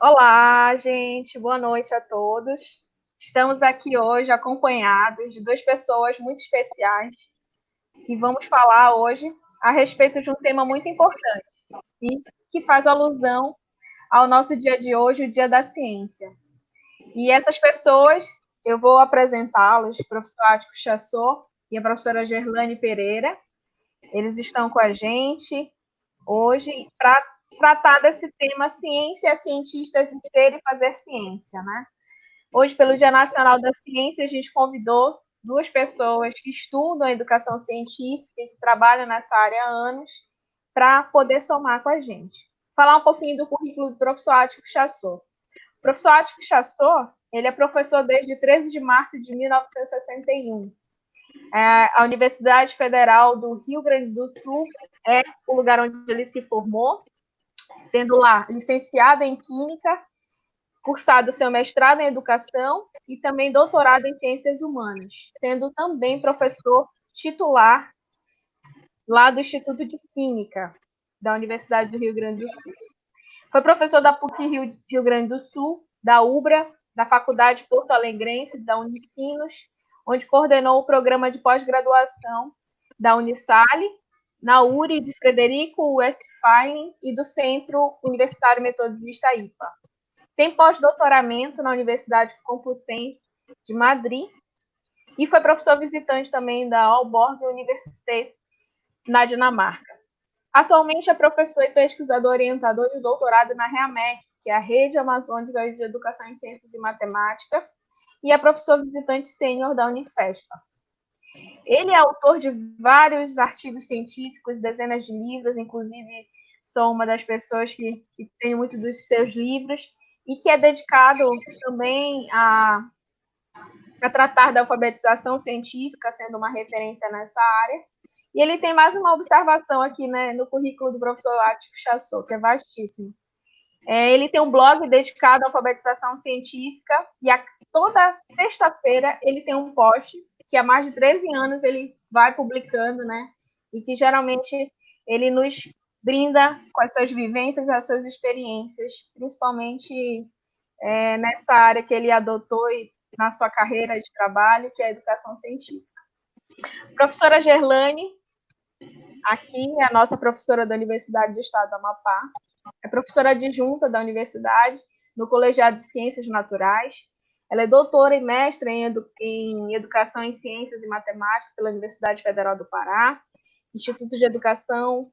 Olá, gente, boa noite a todos. Estamos aqui hoje acompanhados de duas pessoas muito especiais que vamos falar hoje a respeito de um tema muito importante e que faz alusão ao nosso dia de hoje, o Dia da Ciência. E essas pessoas, eu vou apresentá-los, o professor Ático Chassot e a professora Gerlane Pereira. Eles estão com a gente hoje para tratar desse tema ciência, cientistas e ser e fazer ciência, né? Hoje, pelo Dia Nacional da Ciência, a gente convidou duas pessoas que estudam a educação científica e que trabalham nessa área há anos para poder somar com a gente. Falar um pouquinho do currículo do professor Ático Chassot. O professor Ático Chassot, ele é professor desde 13 de março de 1961. A Universidade Federal do Rio Grande do Sul é o lugar onde ele se formou, sendo lá licenciado em Química, cursado seu mestrado em Educação e também doutorado em Ciências Humanas, sendo também professor titular lá do Instituto de Química da Universidade do Rio Grande do Sul. Foi professor da PUC Rio Grande do Sul, da UBRA, da Faculdade Porto Alegrense, da Unicinos, onde coordenou o programa de pós-graduação da Unisale, na URI de Frederico Westphalen e do Centro Universitário Metodista IPA. Tem pós-doutoramento na Universidade Complutense de Madrid e foi professor visitante também da Aalborg Universität, na Dinamarca. Atualmente é professor e pesquisador orientador de doutorado na REAMEC, que é a Rede Amazônica de Educação em Ciências e Matemática, e é professor visitante sênior da Unifespa. Ele é autor de vários artigos científicos, dezenas de livros, inclusive sou uma das pessoas que tem muito dos seus livros, e que é dedicado também a tratar da alfabetização científica, sendo uma referência nessa área. E ele tem mais uma observação aqui, né, no currículo do professor Ático Chassot, que é vastíssimo. Ele tem um blog dedicado à alfabetização científica e toda sexta-feira ele tem um post que há mais de 13 anos ele vai publicando, né? E que geralmente ele nos brinda com as suas vivências, as suas experiências, principalmente nessa área que ele adotou e na sua carreira de trabalho, que é a educação científica. Professora Gerlane, aqui é a nossa professora da Universidade do Estado do Amapá, é professora adjunta da universidade, no Colegiado de Ciências Naturais. Ela é doutora e mestra em Educação em Ciências e Matemática pela Universidade Federal do Pará, Instituto de Educação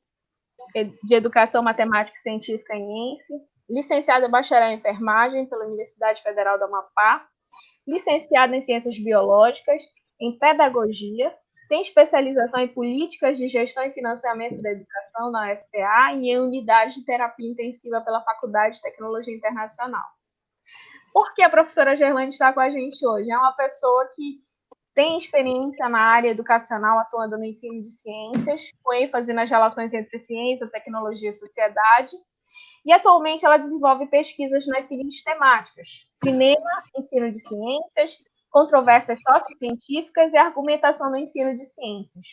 Matemática e Científica em ENSE, licenciada em bacharel em enfermagem pela Universidade Federal do Amapá, licenciada em Ciências Biológicas, em Pedagogia, tem especialização em Políticas de Gestão e Financiamento da Educação na UFPA e em Unidade de Terapia Intensiva pela Faculdade de Tecnologia Internacional. Por que a professora Gerlane está com a gente hoje? É uma pessoa que tem experiência na área educacional, atuando no ensino de ciências, com ênfase nas relações entre ciência, tecnologia e sociedade, e atualmente ela desenvolve pesquisas nas seguintes temáticas: cinema, ensino de ciências, controvérsias sociocientíficas e argumentação no ensino de ciências.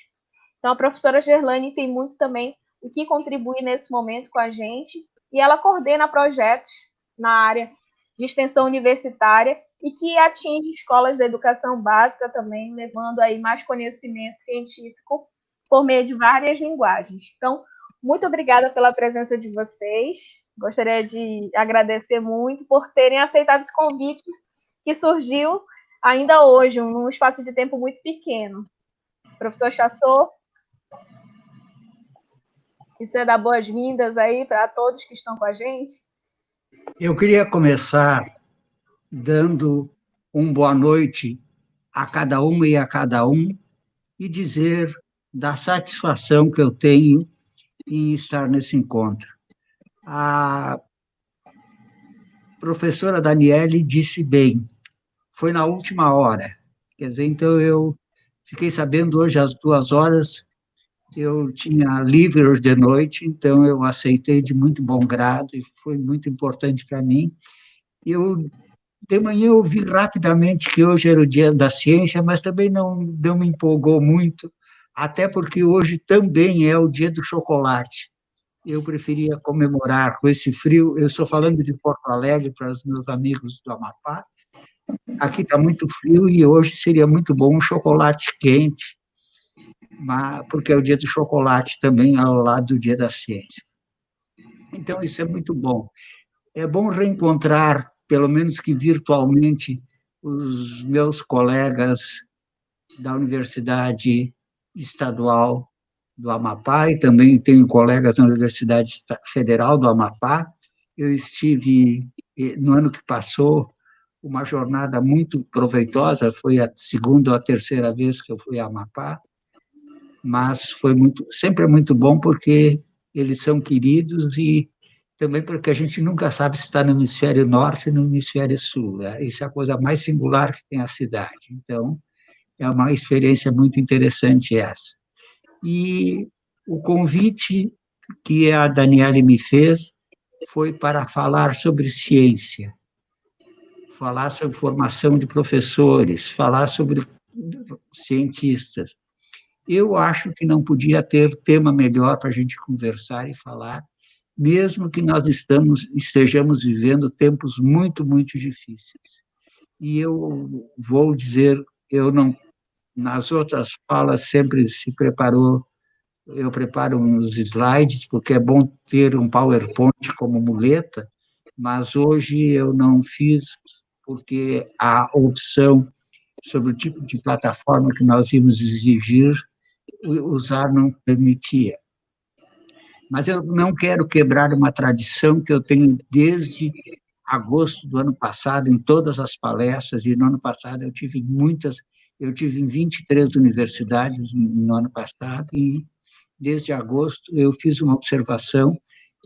Então, a professora Gerlane tem muito também o que contribuir nesse momento com a gente, e ela coordena projetos na área de extensão universitária e que atinge escolas da educação básica também, levando aí mais conhecimento científico por meio de várias linguagens. Então, muito obrigada pela presença de vocês. Gostaria de agradecer muito por terem aceitado esse convite que surgiu ainda hoje, num espaço de tempo muito pequeno. Professor Chassot, quer dar boas-vindas aí para todos que estão com a gente? Eu queria começar dando uma boa noite a cada uma e a cada um e dizer da satisfação que eu tenho em estar nesse encontro. A professora Daniele disse bem, foi na última hora. Quer dizer, então eu fiquei sabendo hoje às 2 horas, eu tinha livre hoje de noite, então eu aceitei de muito bom grado e foi muito importante para mim. De manhã eu vi rapidamente que hoje era o Dia da Ciência, mas também não me empolgou muito, até porque hoje também é o Dia do Chocolate. eu preferia comemorar com esse frio. Eu estou falando de Porto Alegre para os meus amigos do Amapá. Aqui está muito frio e hoje seria muito bom um chocolate quente, porque é o dia do chocolate também, ao lado do dia da ciência. Então, isso é muito bom. É bom reencontrar, pelo menos que virtualmente, os meus colegas da Universidade Estadual do Amapá e também tenho colegas na Universidade Federal do Amapá. Eu estive, no ano que passou, uma jornada muito proveitosa, foi a segunda ou a terceira vez que eu fui a Amapá, mas sempre é muito bom porque eles são queridos e também porque a gente nunca sabe se está no hemisfério norte ou no hemisfério sul. Isso é a coisa mais singular que tem a cidade. Então, é uma experiência muito interessante essa. E o convite que a Daniele me fez foi para falar sobre ciência, falar sobre formação de professores, falar sobre cientistas. Eu acho que não podia ter tema melhor para a gente conversar e falar, mesmo que nós estejamos vivendo tempos muito, muito difíceis. E eu vou dizer, eu não, nas outras falas sempre se preparou, eu preparo uns slides, porque é bom ter um PowerPoint como muleta, mas hoje eu não fiz, porque a opção sobre o tipo de plataforma que nós íamos exigir, usar não permitia. Mas eu não quero quebrar uma tradição que eu tenho desde agosto do ano passado, em todas as palestras, e no ano passado eu tive em 23 universidades no ano passado, e desde agosto eu fiz uma observação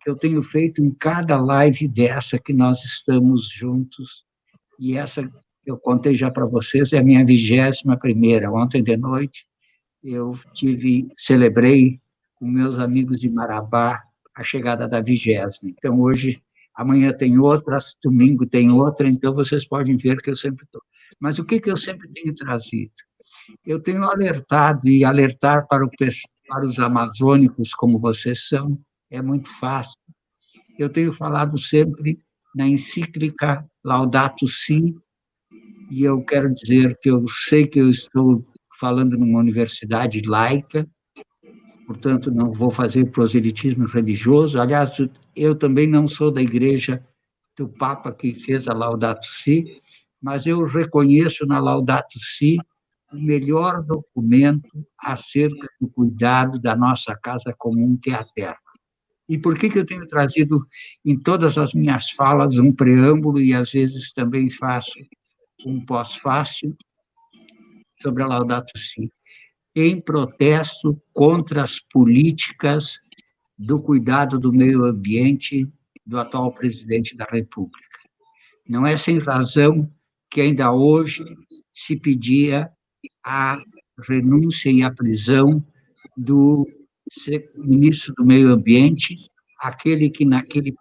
que eu tenho feito em cada live dessa que nós estamos juntos, e essa eu contei já para vocês, é a minha 21ª. Ontem de noite eu celebrei com meus amigos de Marabá a chegada da 20ª. Então, amanhã tem outra, domingo tem outra, então vocês podem ver que eu sempre estou. Mas o que eu sempre tenho trazido? Eu tenho alertado, e alertar para os amazônicos, como vocês são, é muito fácil. Eu tenho falado sempre na encíclica Laudato Si, e eu quero dizer que eu sei que eu estou falando numa universidade laica, portanto, não vou fazer proselitismo religioso. Aliás, eu também não sou da igreja do Papa que fez a Laudato Si, mas eu reconheço na Laudato Si o melhor documento acerca do cuidado da nossa casa comum, que é a terra. E por que eu tenho trazido em todas as minhas falas um preâmbulo e, às vezes, também faço um pós-fácil sobre a Laudato Si? Em protesto contra as políticas do cuidado do meio ambiente do atual presidente da República. Não é sem razão que ainda hoje se pedia a renúncia e a prisão do ministro do Meio Ambiente, aquele que naquela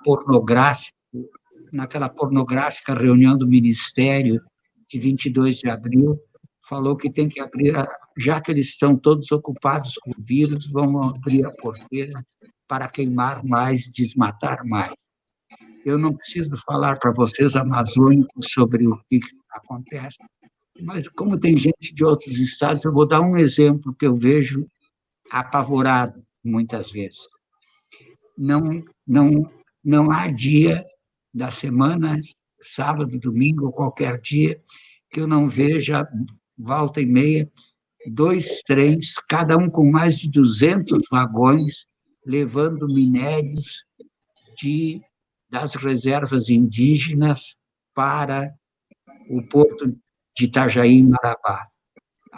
pornográfica reunião do Ministério de 22 de abril, falou que tem que abrir, já que eles estão todos ocupados com o vírus, vamos abrir a porteira para queimar mais, desmatar mais. Eu não preciso falar para vocês, amazônicos, sobre o que acontece, mas como tem gente de outros estados, eu vou dar um exemplo que eu vejo apavorado muitas vezes. Não há dia da semana, sábado, domingo ou qualquer dia, que eu não veja, volta e meia, 2 trens, cada um com mais de 200 vagões, levando minérios das reservas indígenas para o porto de Itajaí, em Marabá.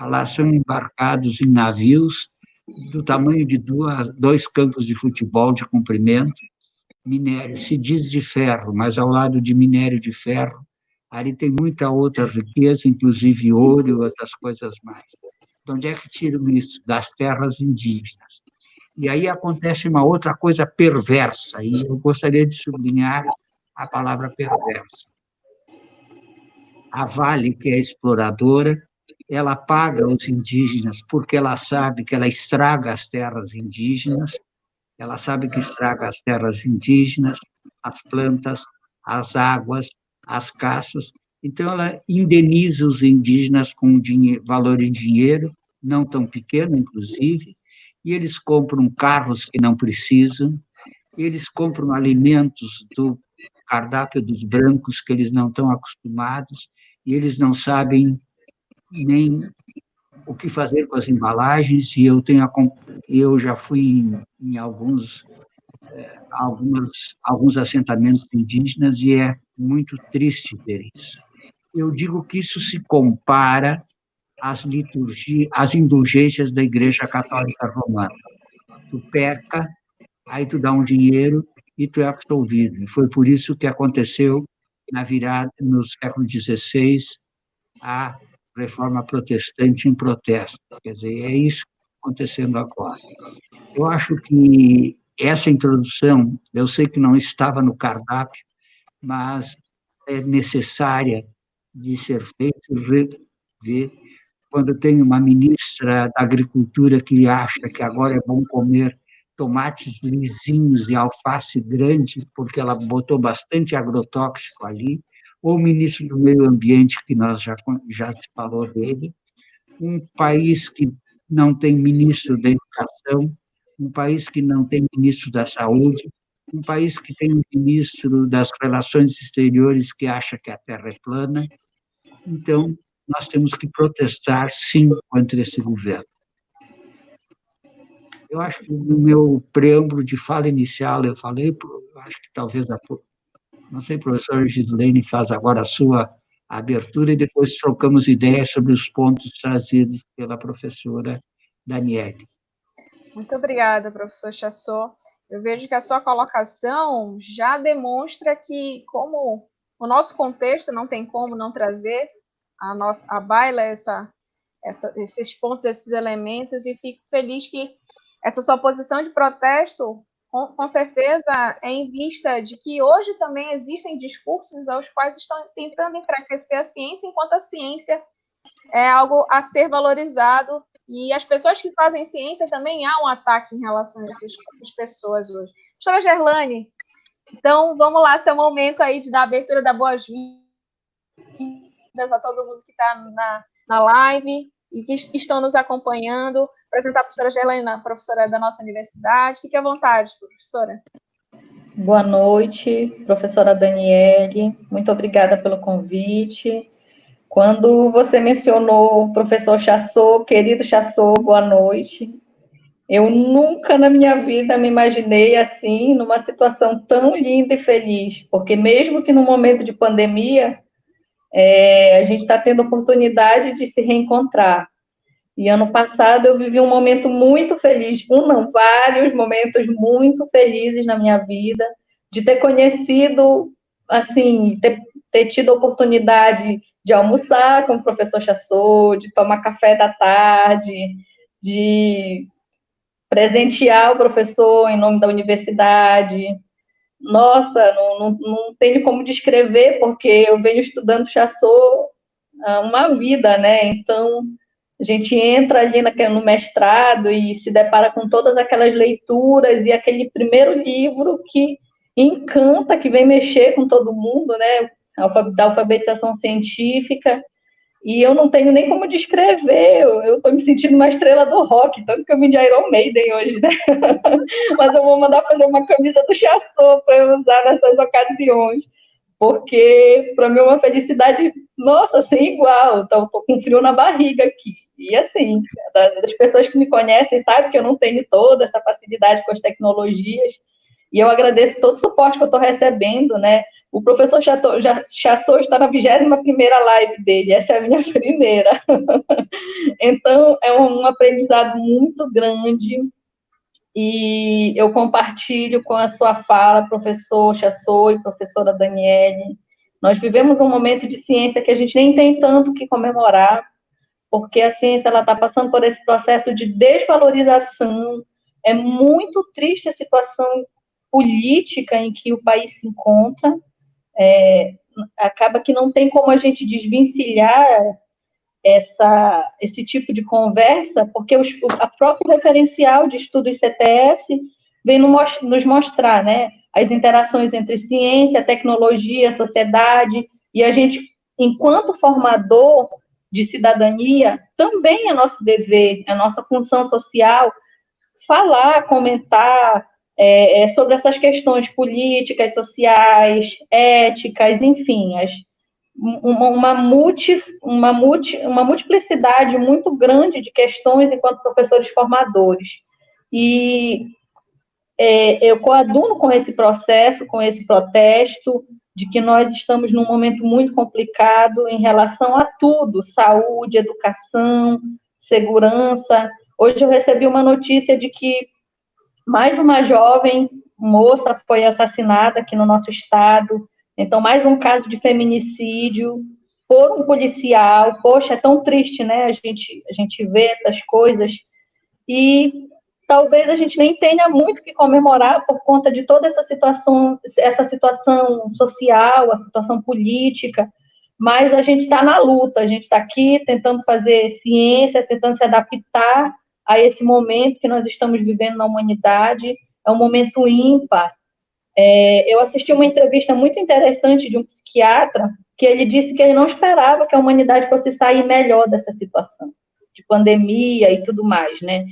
Lá são embarcados em navios do tamanho de 2 campos de futebol de comprimento, minério, se diz de ferro, mas ao lado de minério de ferro, ali tem muita outra riqueza, inclusive ouro e outras coisas mais. De onde é que tiram isso? Das terras indígenas. E aí acontece uma outra coisa perversa, e eu gostaria de sublinhar a palavra perversa. A Vale, que é exploradora, ela paga os indígenas porque ela sabe que ela estraga as terras indígenas, ela sabe que estraga as terras indígenas, as plantas, as águas, as caças. Então, ela indeniza os indígenas com valor em dinheiro, não tão pequeno, inclusive, e eles compram carros que não precisam, eles compram alimentos do cardápio dos brancos que eles não estão acostumados, e eles não sabem nem o que fazer com as embalagens, e eu já fui em alguns assentamentos indígenas e é muito triste ver isso. Eu digo que isso se compara às liturgias, às indulgências da Igreja Católica Romana. Tu peca, aí tu dá um dinheiro e tu é absolvido. E foi por isso que aconteceu na virada, no século XVI, a reforma protestante em protesto. Quer dizer, é isso que está acontecendo agora. Eu acho que essa introdução, eu sei que não estava no cardápio, mas é necessária de ser feita, rever. Quando tem uma ministra da Agricultura que acha que agora é bom comer tomates lisinhos e alface grande, porque ela botou bastante agrotóxico ali, ou o ministro do Meio Ambiente, que nós já se falou dele, um país que não tem ministro da Educação, um país que não tem ministro da Saúde, um país que tem um ministro das Relações Exteriores que acha que a Terra é plana. Então, nós temos que protestar, sim, contra esse governo. Eu acho que no meu preâmbulo de fala inicial, eu falei, acho que talvez, não sei, professor Gislaine faz agora a sua abertura e depois trocamos ideias sobre os pontos trazidos pela professora Daniele. Muito obrigada, professor Chassot. Eu vejo que a sua colocação já demonstra que, como o nosso contexto não tem como não trazer a baila esses pontos, esses elementos, e fico feliz que essa sua posição de protesto, com certeza, é em vista de que hoje também existem discursos aos quais estão tentando enfraquecer a ciência, enquanto a ciência é algo a ser valorizado, e as pessoas que fazem ciência também há um ataque em relação a essas pessoas hoje. Professora Gerlane, então vamos lá, seu momento aí de dar a abertura da boas-vindas a todo mundo que está na live e que estão nos acompanhando. Apresentar a professora Gerlane, professora da nossa universidade. Fique à vontade, professora. Boa noite, professora Daniele. Muito obrigada pelo convite. Quando você mencionou o professor Chassot, querido Chassot, boa noite. Eu nunca na minha vida me imaginei assim, numa situação tão linda e feliz, porque mesmo que no momento de pandemia, a gente está tendo oportunidade de se reencontrar. E ano passado eu vivi um momento muito feliz, vários momentos muito felizes na minha vida, de ter conhecido, assim, ter tido a oportunidade de almoçar com o professor Chassot, de tomar café da tarde, de presentear o professor em nome da universidade. Nossa, não tenho como descrever, porque eu venho estudando Chassot há uma vida, né? Então, a gente entra ali no mestrado e se depara com todas aquelas leituras e aquele primeiro livro que encanta, que vem mexer com todo mundo, né? Da alfabetização científica. E eu não tenho nem como descrever, eu estou me sentindo uma estrela do rock, tanto que eu vim de Iron Maiden hoje, né? Mas eu vou mandar fazer uma camisa do Chassot para eu usar nessas ocasiões, porque para mim é uma felicidade, nossa, sem igual. Então, estou com frio na barriga aqui. E assim, das pessoas que me conhecem sabem que eu não tenho toda essa facilidade com as tecnologias, e eu agradeço todo o suporte que eu estou recebendo, né? O professor Chassot está na 21ª live dele, essa é a minha primeira. Então, é um aprendizado muito grande, e eu compartilho com a sua fala, professor Chassot e professora Daniele. Nós vivemos um momento de ciência que a gente nem tem tanto que comemorar, porque a ciência está passando por esse processo de desvalorização. É muito triste a situação política em que o país se encontra. Acaba que não tem como a gente desvencilhar esse tipo de conversa, porque a próprio referencial de estudo ICTS vem nos mostrar, né, as interações entre ciência, tecnologia, sociedade, e a gente, enquanto formador de cidadania, também é nosso dever, é nossa função social, falar, comentar sobre essas questões políticas, sociais, éticas, enfim, uma multiplicidade muito grande de questões enquanto professores formadores. E eu coaduno com esse processo, com esse protesto, de que nós estamos num momento muito complicado em relação a tudo, saúde, educação, segurança. Hoje eu recebi uma notícia de que mais uma jovem moça foi assassinada aqui no nosso estado, então mais um caso de feminicídio por um policial. Poxa, é tão triste, né, a gente vê essas coisas, e talvez a gente nem tenha muito que comemorar por conta de toda essa situação social, a situação política, mas a gente está na luta, a gente está aqui tentando fazer ciência, tentando se adaptar a esse momento que nós estamos vivendo na humanidade. É um momento ímpar. Eu assisti uma entrevista muito interessante de um psiquiatra, que ele disse que ele não esperava que a humanidade fosse sair melhor dessa situação, de pandemia e tudo mais, né?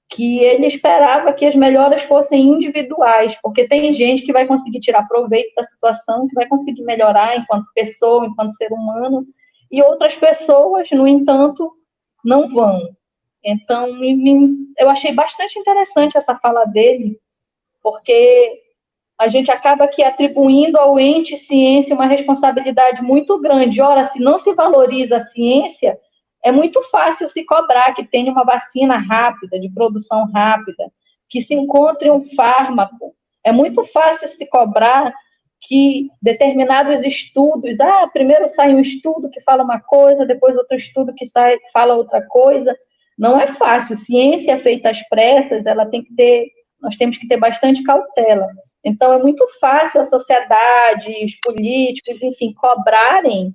Que ele esperava que as melhoras fossem individuais, porque tem gente que vai conseguir tirar proveito da situação, que vai conseguir melhorar enquanto pessoa, enquanto ser humano, e outras pessoas, no entanto, não vão. Então, eu achei bastante interessante essa fala dele, porque a gente acaba aqui atribuindo ao ente ciência uma responsabilidade muito grande. Ora, se não se valoriza a ciência, é muito fácil se cobrar que tenha uma vacina rápida, de produção rápida, que se encontre um fármaco. É muito fácil se cobrar que determinados estudos, primeiro sai um estudo que fala uma coisa, depois outro estudo que fala outra coisa. Não é fácil. Ciência feita às pressas, nós temos que ter bastante cautela. Então, é muito fácil a sociedade, os políticos, enfim, cobrarem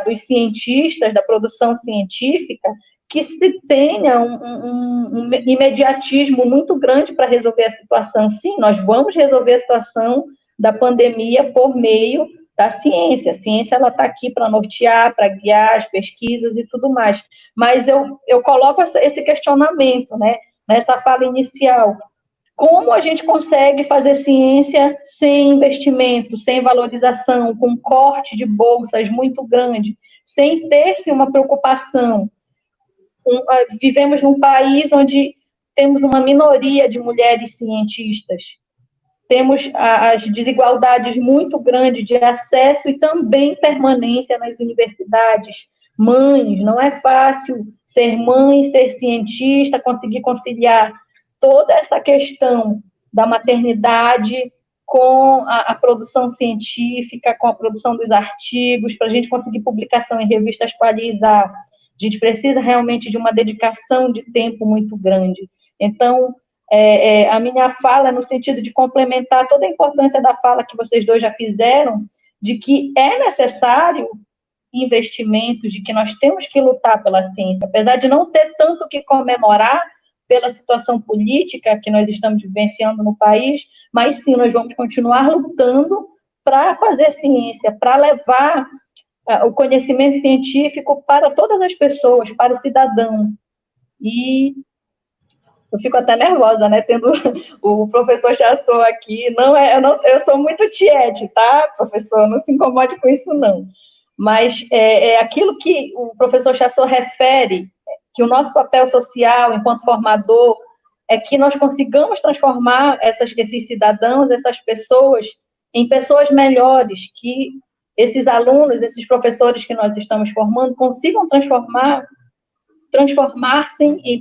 dos cientistas, da produção científica, que se tenha um imediatismo muito grande para resolver a situação. Sim, nós vamos resolver a situação da pandemia por meio da ciência. A ciência está aqui para nortear, para guiar as pesquisas e tudo mais. Mas eu coloco esse questionamento, né, nessa fala inicial. Como a gente consegue fazer ciência sem investimento, sem valorização, com corte de bolsas muito grande, sem ter-se uma preocupação? Vivemos num país onde temos uma minoria de mulheres cientistas, temos as desigualdades muito grandes de acesso e também permanência nas universidades. Mães, não é fácil ser mãe, ser cientista, conseguir conciliar toda essa questão da maternidade com a produção científica, com a produção dos artigos, para a gente conseguir publicação em revistas qualizadas. A gente precisa realmente de uma dedicação de tempo muito grande. Então, a minha fala é no sentido de complementar toda a importância da fala que vocês dois já fizeram, de que é necessário investimentos, de que nós temos que lutar pela ciência, apesar de não ter tanto que comemorar pela situação política que nós estamos vivenciando no país, mas sim, nós vamos continuar lutando para fazer ciência, para levar o conhecimento científico para todas as pessoas, para o cidadão. E eu fico até nervosa, né, tendo o professor Chassot aqui. Eu sou muito tiete, tá, professor? Não se incomode com isso, não. Mas aquilo que o professor Chassot refere, que o nosso papel social, enquanto formador, é que nós consigamos transformar esses cidadãos, essas pessoas, em pessoas melhores, que esses alunos, esses professores que nós estamos formando, consigam transformar-se em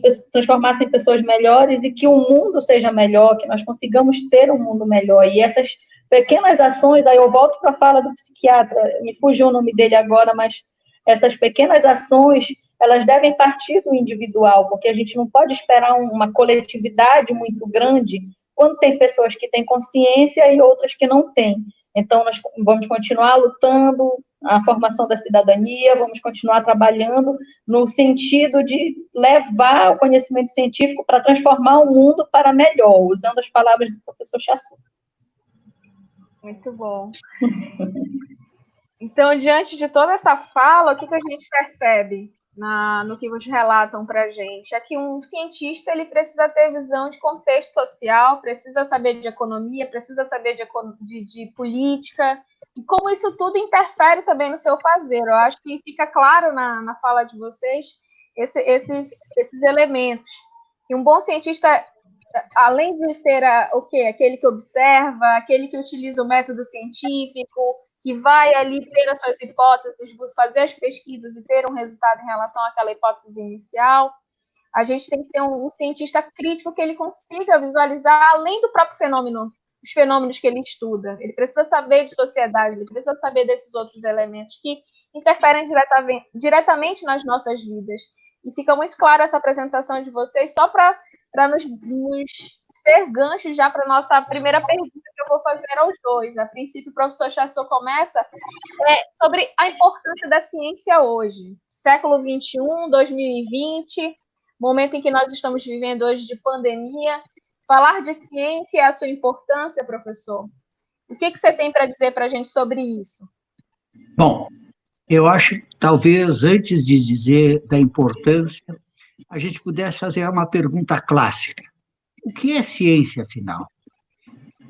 pessoas melhores e que o mundo seja melhor, que nós consigamos ter um mundo melhor. E essas pequenas ações, aí eu volto para a fala do psiquiatra, me fugiu o nome dele agora, mas essas pequenas ações, elas devem partir do individual, porque a gente não pode esperar uma coletividade muito grande quando tem pessoas que têm consciência e outras que não têm. Então, nós vamos continuar lutando a formação da cidadania, vamos continuar trabalhando no sentido de levar o conhecimento científico para transformar o mundo para melhor, usando as palavras do professor Chassot. Muito bom. Então, diante de toda essa fala, o que a gente percebe no que vocês relatam para a gente? É que um cientista ele precisa ter visão de contexto social, precisa saber de economia, precisa saber de política, e como isso tudo interfere também no seu fazer. Eu acho que fica claro na fala de vocês esses elementos. E um bom cientista, além de ser aquele que observa, aquele que utiliza o método científico, que vai ali ter as suas hipóteses, fazer as pesquisas e ter um resultado em relação àquela hipótese inicial, a gente tem que ter um cientista crítico que ele consiga visualizar além do próprio fenômeno, os fenômenos que ele estuda. Ele precisa saber de sociedade, ele precisa saber desses outros elementos que interferem diretamente nas nossas vidas. E fica muito clara essa apresentação de vocês, só para nos ser gancho já para a nossa primeira pergunta que eu vou fazer aos dois. A princípio, o professor Chassot começa sobre a importância da ciência hoje. Século XXI, 2020, momento em que nós estamos vivendo hoje de pandemia. Falar de ciência e a sua importância, professor. O que você tem para dizer para a gente sobre isso? Bom, eu acho que talvez antes de dizer da importância, a gente pudesse fazer uma pergunta clássica. O que é ciência, afinal?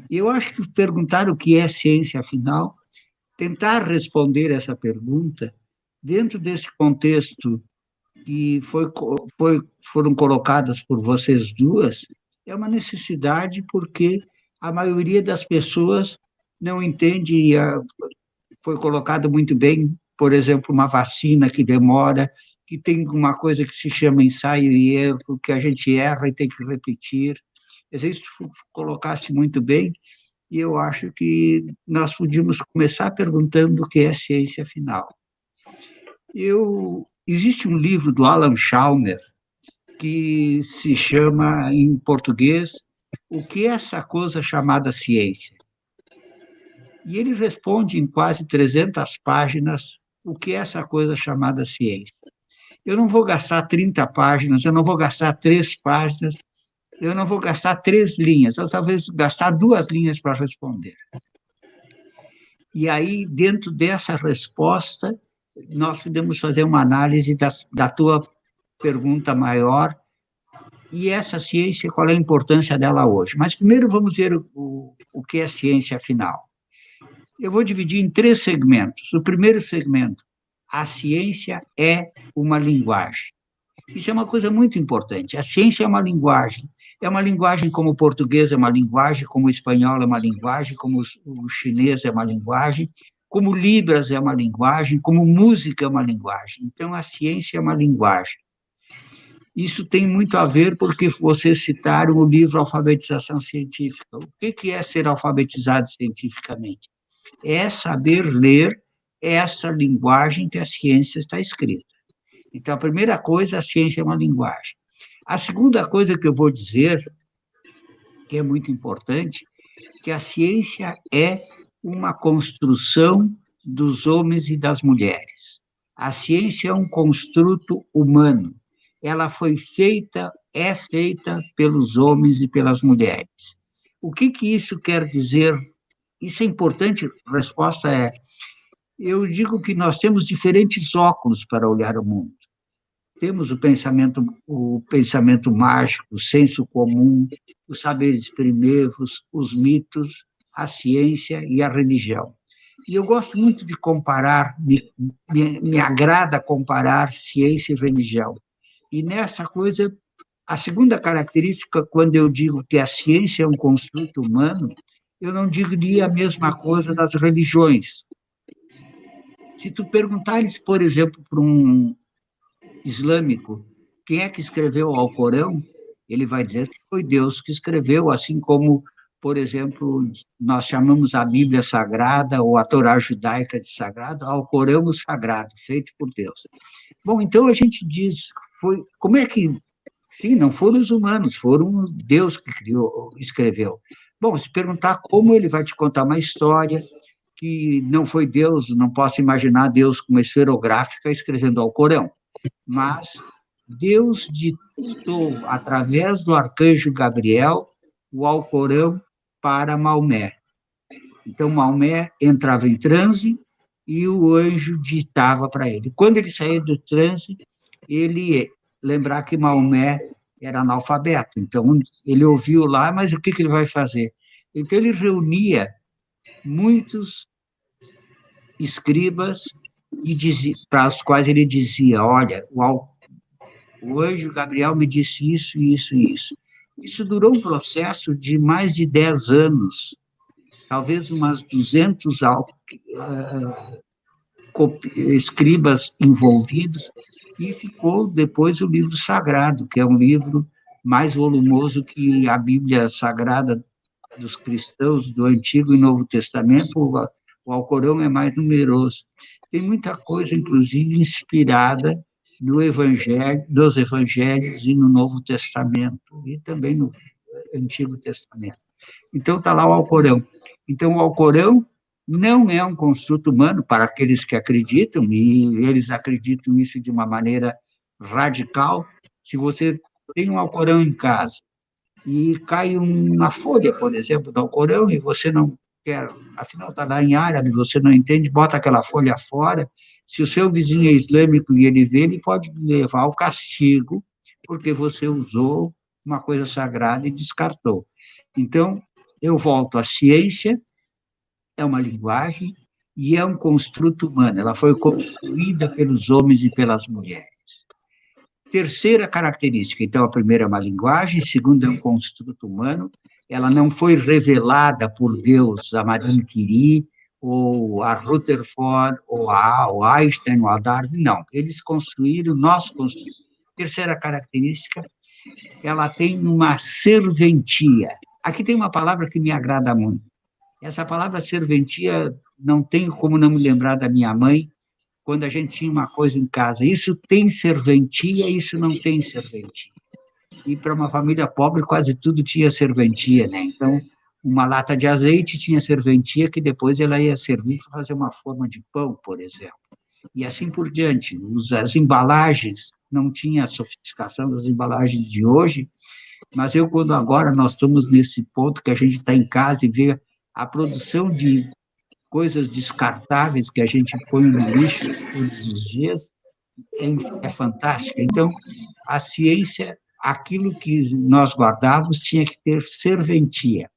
E eu acho que perguntar o que é ciência, afinal, tentar responder essa pergunta dentro desse contexto que foram colocadas por vocês duas, é uma necessidade porque a maioria das pessoas não entende, e foi colocado muito bem, por exemplo, uma vacina que demora, que tem uma coisa que se chama ensaio e erro, que a gente erra e tem que repetir. Isso colocasse muito bem, e eu acho que nós podíamos começar perguntando o que é ciência afinal. Existe um livro do Alan Chalmers que se chama, em português, O que é essa coisa chamada ciência? E ele responde em quase 300 páginas o que é essa coisa chamada ciência. Eu não vou gastar 30 páginas, eu não vou gastar 3 páginas, eu não vou gastar 3 linhas, eu talvez gastar 2 linhas para responder. E aí, dentro dessa resposta, nós podemos fazer uma análise da tua pergunta maior, e essa ciência, qual é a importância dela hoje. Mas primeiro vamos ver o que é ciência afinal. Eu vou dividir em 3 segmentos. O primeiro segmento, a ciência é uma linguagem. Isso é uma coisa muito importante. A ciência é uma linguagem. É uma linguagem como o português é uma linguagem, como o espanhol é uma linguagem, como o chinês é uma linguagem, como Libras é uma linguagem, como música é uma linguagem. Então, a ciência é uma linguagem. Isso tem muito a ver porque vocês citaram o livro Alfabetização Científica. O que é ser alfabetizado cientificamente? É saber ler essa linguagem que a ciência está escrita. Então, a primeira coisa, a ciência é uma linguagem. A segunda coisa que eu vou dizer, que é muito importante, que a ciência é uma construção dos homens e das mulheres. A ciência é um construto humano. Ela é feita pelos homens e pelas mulheres. O que isso quer dizer? Isso é importante, a resposta é, eu digo que nós temos diferentes óculos para olhar o mundo. Temos o pensamento mágico, o senso comum, os saberes primeiros, os mitos, a ciência e a religião. E eu gosto muito de comparar, me agrada comparar ciência e religião. E nessa coisa, a segunda característica, quando eu digo que a ciência é um construto humano, eu não diria a mesma coisa das religiões. Se tu perguntares, por exemplo, para um islâmico, quem é que escreveu o Alcorão, ele vai dizer que foi Deus que escreveu, assim como, por exemplo, nós chamamos a Bíblia Sagrada ou a Torá judaica de sagrada, o Alcorão o sagrado, feito por Deus. Bom, então a gente diz, como é que... Sim, não foram os humanos, foram Deus que escreveu. Bom, se perguntar como, ele vai te contar uma história, que não foi Deus, não posso imaginar Deus com uma esferográfica escrevendo Alcorão, mas Deus ditou, através do arcanjo Gabriel, o Alcorão para Maomé. Então, Maomé entrava em transe e o anjo ditava para ele. Quando ele saía do transe, ele lembrar que Maomé era analfabeto. Então, ele ouviu lá, mas o que ele vai fazer? Então, ele reunia muitos escribas e para os quais ele dizia, olha, o anjo Gabriel me disse isso, isso e isso. Isso durou um processo de mais de 10 anos, talvez umas 200 escribas envolvidos, e ficou depois o livro sagrado, que é um livro mais volumoso que a Bíblia Sagrada dos cristãos do Antigo e Novo Testamento. O Alcorão é mais numeroso. Tem muita coisa, inclusive, inspirada no Evangelho, nos Evangelhos e no Novo Testamento, e também no Antigo Testamento. Então, está lá o Alcorão. Então, o Alcorão não é um construto humano para aqueles que acreditam, e eles acreditam nisso de uma maneira radical. Se você tem um Alcorão em casa e cai uma folha, por exemplo, do Alcorão, e você não quer, afinal está lá em árabe, você não entende, bota aquela folha fora, se o seu vizinho é islâmico e ele vê, ele pode levar ao castigo, porque você usou uma coisa sagrada e descartou. Então, eu volto à ciência, é uma linguagem e é um construto humano. Ela foi construída pelos homens e pelas mulheres. Terceira característica, então, a primeira é uma linguagem, a segunda é um construto humano. Ela não foi revelada por Deus a Marie Curie, ou a Rutherford, ou a Einstein, ou a Darwin, não. Eles construíram, nós construímos. Terceira característica, ela tem uma serventia. Aqui tem uma palavra que me agrada muito. Essa palavra serventia, não tenho como não me lembrar da minha mãe, quando a gente tinha uma coisa em casa. Isso tem serventia, isso não tem serventia. E para uma família pobre, quase tudo tinha serventia, né? Então, uma lata de azeite tinha serventia, que depois ela ia servir para fazer uma forma de pão, por exemplo. E assim por diante. As embalagens, não tinha a sofisticação das embalagens de hoje, mas quando agora nós estamos nesse ponto que a gente está em casa e vê a produção de coisas descartáveis que a gente põe no lixo todos os dias, é fantástica. Então, a ciência, aquilo que nós guardávamos, tinha que ter serventia.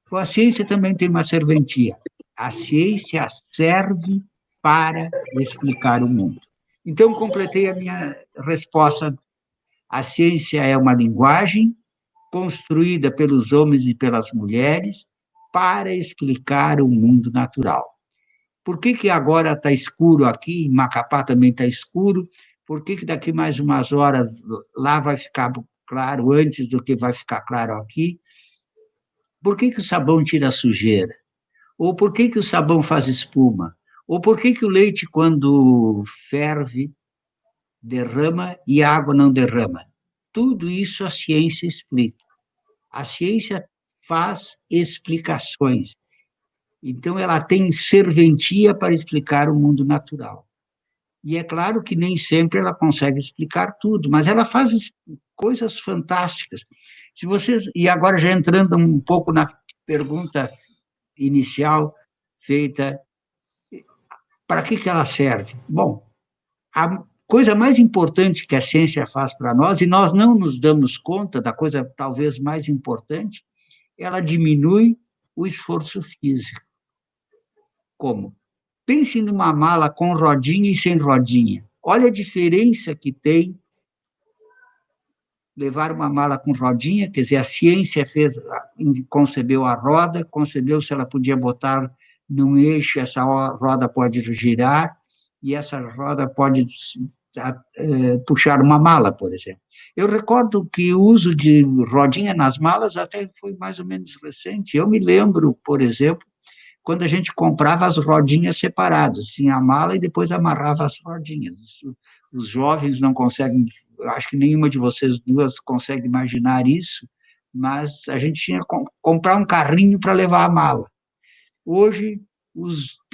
Então, a ciência também tem uma serventia. A ciência serve para explicar o mundo. Então, completei a minha resposta. A ciência é uma linguagem construída pelos homens e pelas mulheres para explicar o mundo natural. Por que agora está escuro aqui, em Macapá também está escuro? Por que daqui mais umas horas lá vai ficar claro antes do que vai ficar claro aqui? Por que o sabão tira a sujeira? Ou por que o sabão faz espuma? Ou por que o leite, quando ferve, derrama e a água não derrama? Tudo isso a ciência explica. A ciência faz explicações. Então, ela tem serventia para explicar o mundo natural. E é claro que nem sempre ela consegue explicar tudo, mas ela faz coisas fantásticas. Se vocês, e agora já entrando um pouco na pergunta inicial feita, para que ela serve? Bom, a coisa mais importante que a ciência faz para nós, e nós não nos damos conta da coisa talvez mais importante, ela diminui o esforço físico. Como? Pense numa mala com rodinha e sem rodinha. Olha a diferença que tem levar uma mala com rodinha, quer dizer, a ciência concebeu a roda, concebeu se ela podia botar num eixo, essa roda pode girar, e essa roda pode puxar uma mala, por exemplo. Eu recordo que o uso de rodinha nas malas até foi mais ou menos recente. Eu me lembro, por exemplo, quando a gente comprava as rodinhas separadas, tinha a mala e depois amarrava as rodinhas. Os jovens não conseguem, acho que nenhuma de vocês duas consegue imaginar isso, mas a gente tinha que comprar um carrinho para levar a mala. Hoje,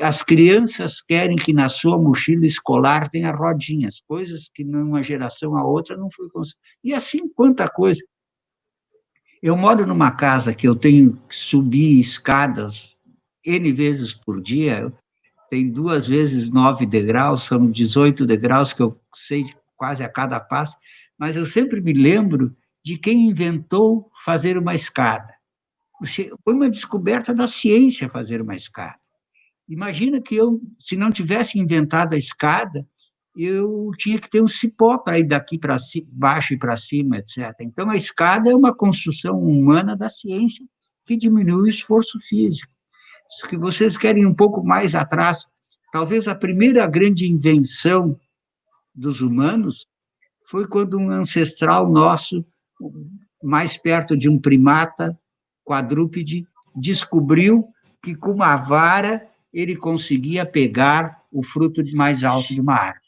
as crianças querem que na sua mochila escolar tenha rodinhas, coisas que numa geração a outra não foi conseguido. E assim, quanta coisa. Eu moro numa casa que eu tenho que subir escadas N vezes por dia, tem 2 vezes 9 degraus, são 18 degraus que eu sei quase a cada passo, mas eu sempre me lembro de quem inventou fazer uma escada. Foi uma descoberta da ciência fazer uma escada. Imagina que eu, se não tivesse inventado a escada, eu tinha que ter um cipó para ir daqui para baixo e para cima, etc. Então, a escada é uma construção humana da ciência que diminui o esforço físico. Se vocês querem um pouco mais atrás, talvez a primeira grande invenção dos humanos foi quando um ancestral nosso, mais perto de um primata quadrúpede, descobriu que com uma vara ele conseguia pegar o fruto mais alto de uma árvore.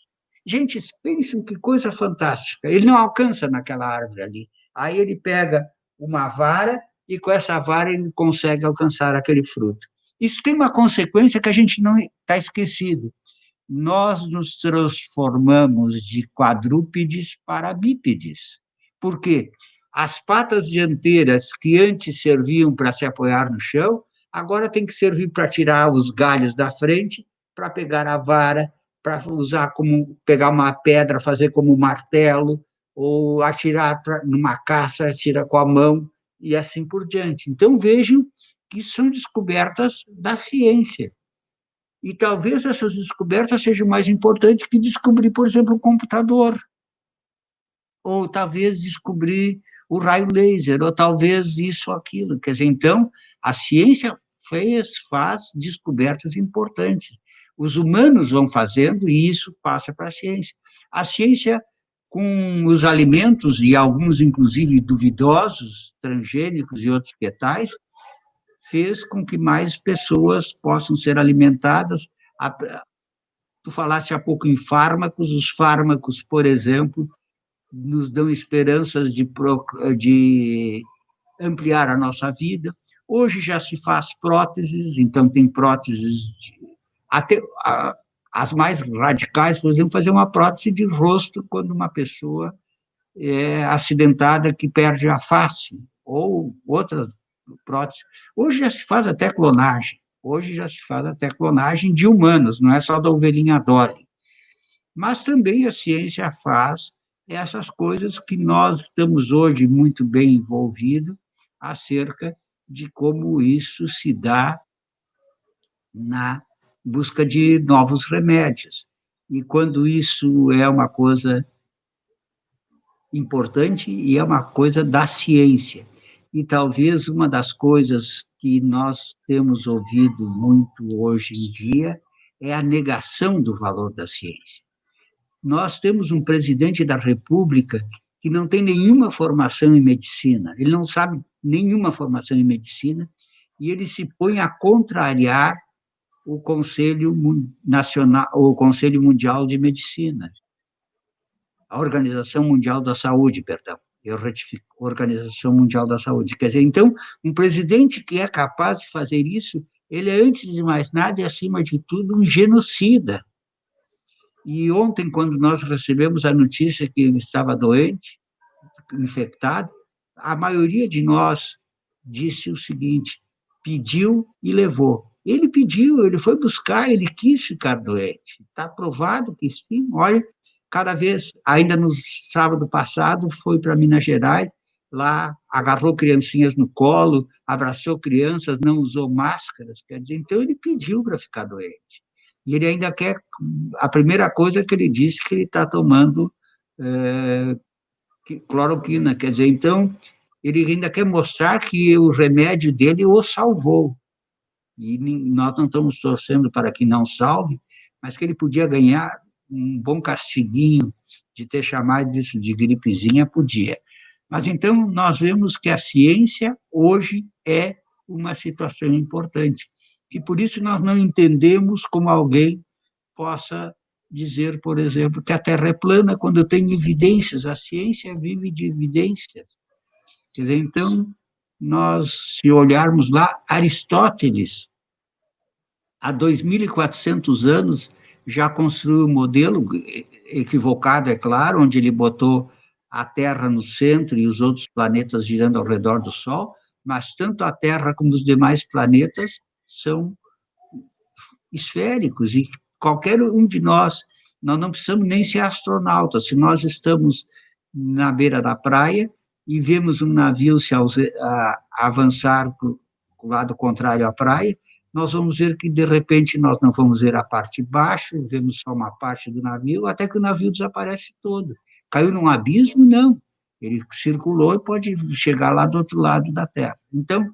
Gente, pensem que coisa fantástica. Ele não alcança naquela árvore ali. Aí ele pega uma vara e com essa vara ele consegue alcançar aquele fruto. Isso tem uma consequência que a gente não está esquecido. Nós nos transformamos de quadrúpedes para bípedes. Por quê? As patas dianteiras, que antes serviam para se apoiar no chão, agora tem que servir para tirar os galhos da frente, para pegar a vara, para usar como pegar uma pedra, fazer como martelo, ou atirar numa caça, atira com a mão, e assim por diante. Então, vejam que são descobertas da ciência. E talvez essas descobertas sejam mais importantes que descobrir, por exemplo, o computador, ou talvez descobrir o raio laser, ou talvez isso ou aquilo. Quer dizer, então, a ciência faz descobertas importantes. Os humanos vão fazendo e isso passa para a ciência. A ciência, com os alimentos, e alguns, inclusive, duvidosos, transgênicos e outros que tais, fez com que mais pessoas possam ser alimentadas. Tu falaste há pouco em fármacos, os fármacos, por exemplo, nos dão esperanças de ampliar a nossa vida. Hoje já se faz próteses, então tem próteses, até as mais radicais, por exemplo, fazer uma prótese de rosto quando uma pessoa é acidentada que perde a face, ou outra prótese. Hoje já se faz até clonagem. Hoje já se faz até clonagem de humanos, não é só da ovelhinha Dolly. Mas também a ciência faz essas coisas que nós estamos hoje muito bem envolvidos acerca de como isso se dá na busca de novos remédios. E quando isso é uma coisa importante e é uma coisa da ciência. E talvez uma das coisas que nós temos ouvido muito hoje em dia é a negação do valor da ciência. Nós temos um presidente da República que não tem nenhuma formação em medicina, ele não sabe nenhuma formação em medicina, e ele se põe a contrariar o Conselho Nacional, o Conselho Mundial de Medicina, a Organização Mundial da Saúde, perdão, eu retifico, Organização Mundial da Saúde. Quer dizer, então, um presidente que é capaz de fazer isso, ele é, antes de mais nada e acima de tudo, um genocida. E ontem, quando nós recebemos a notícia que ele estava doente, infectado, a maioria de nós disse o seguinte: pediu e levou. Ele pediu, ele foi buscar, ele quis ficar doente. Está provado que sim. Olha, cada vez, ainda no sábado passado, foi para Minas Gerais, lá agarrou criancinhas no colo, abraçou crianças, não usou máscaras, quer dizer, então ele pediu para ficar doente. E ele ainda quer, a primeira coisa que ele disse que ele está tomando cloroquina, quer dizer, então ele ainda quer mostrar que o remédio dele o salvou. E nós não estamos torcendo para que não salve, mas que ele podia ganhar um bom castiguinho de ter chamado isso de gripezinha, podia. Mas então nós vemos que a ciência hoje é uma situação importante. E por isso nós não entendemos como alguém possa dizer, por exemplo, que a Terra é plana quando tem evidências. A ciência vive de evidências. Quer dizer, então, nós, se olharmos lá, Aristóteles há 2.400 anos, já construiu um modelo equivocado, é claro, onde ele botou a Terra no centro e os outros planetas girando ao redor do Sol, mas tanto a Terra como os demais planetas são esféricos, e qualquer um de nós não precisamos nem ser astronauta. Se nós estamos na beira da praia e vemos um navio avançar para o lado contrário à praia, nós vamos ver que, de repente, nós não vamos ver a parte de baixo, vemos só uma parte do navio, até que o navio desaparece todo. Caiu num abismo? Não. Ele circulou e pode chegar lá do outro lado da Terra. Então,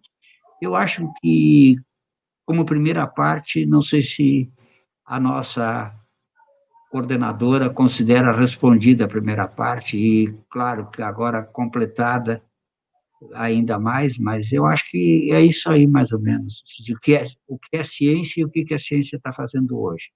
eu acho que, como primeira parte, não sei se a nossa coordenadora considera respondida a primeira parte, e, claro, que agora completada ainda mais, mas eu acho que é isso aí, mais ou menos, o que é ciência e o que a ciência está fazendo hoje.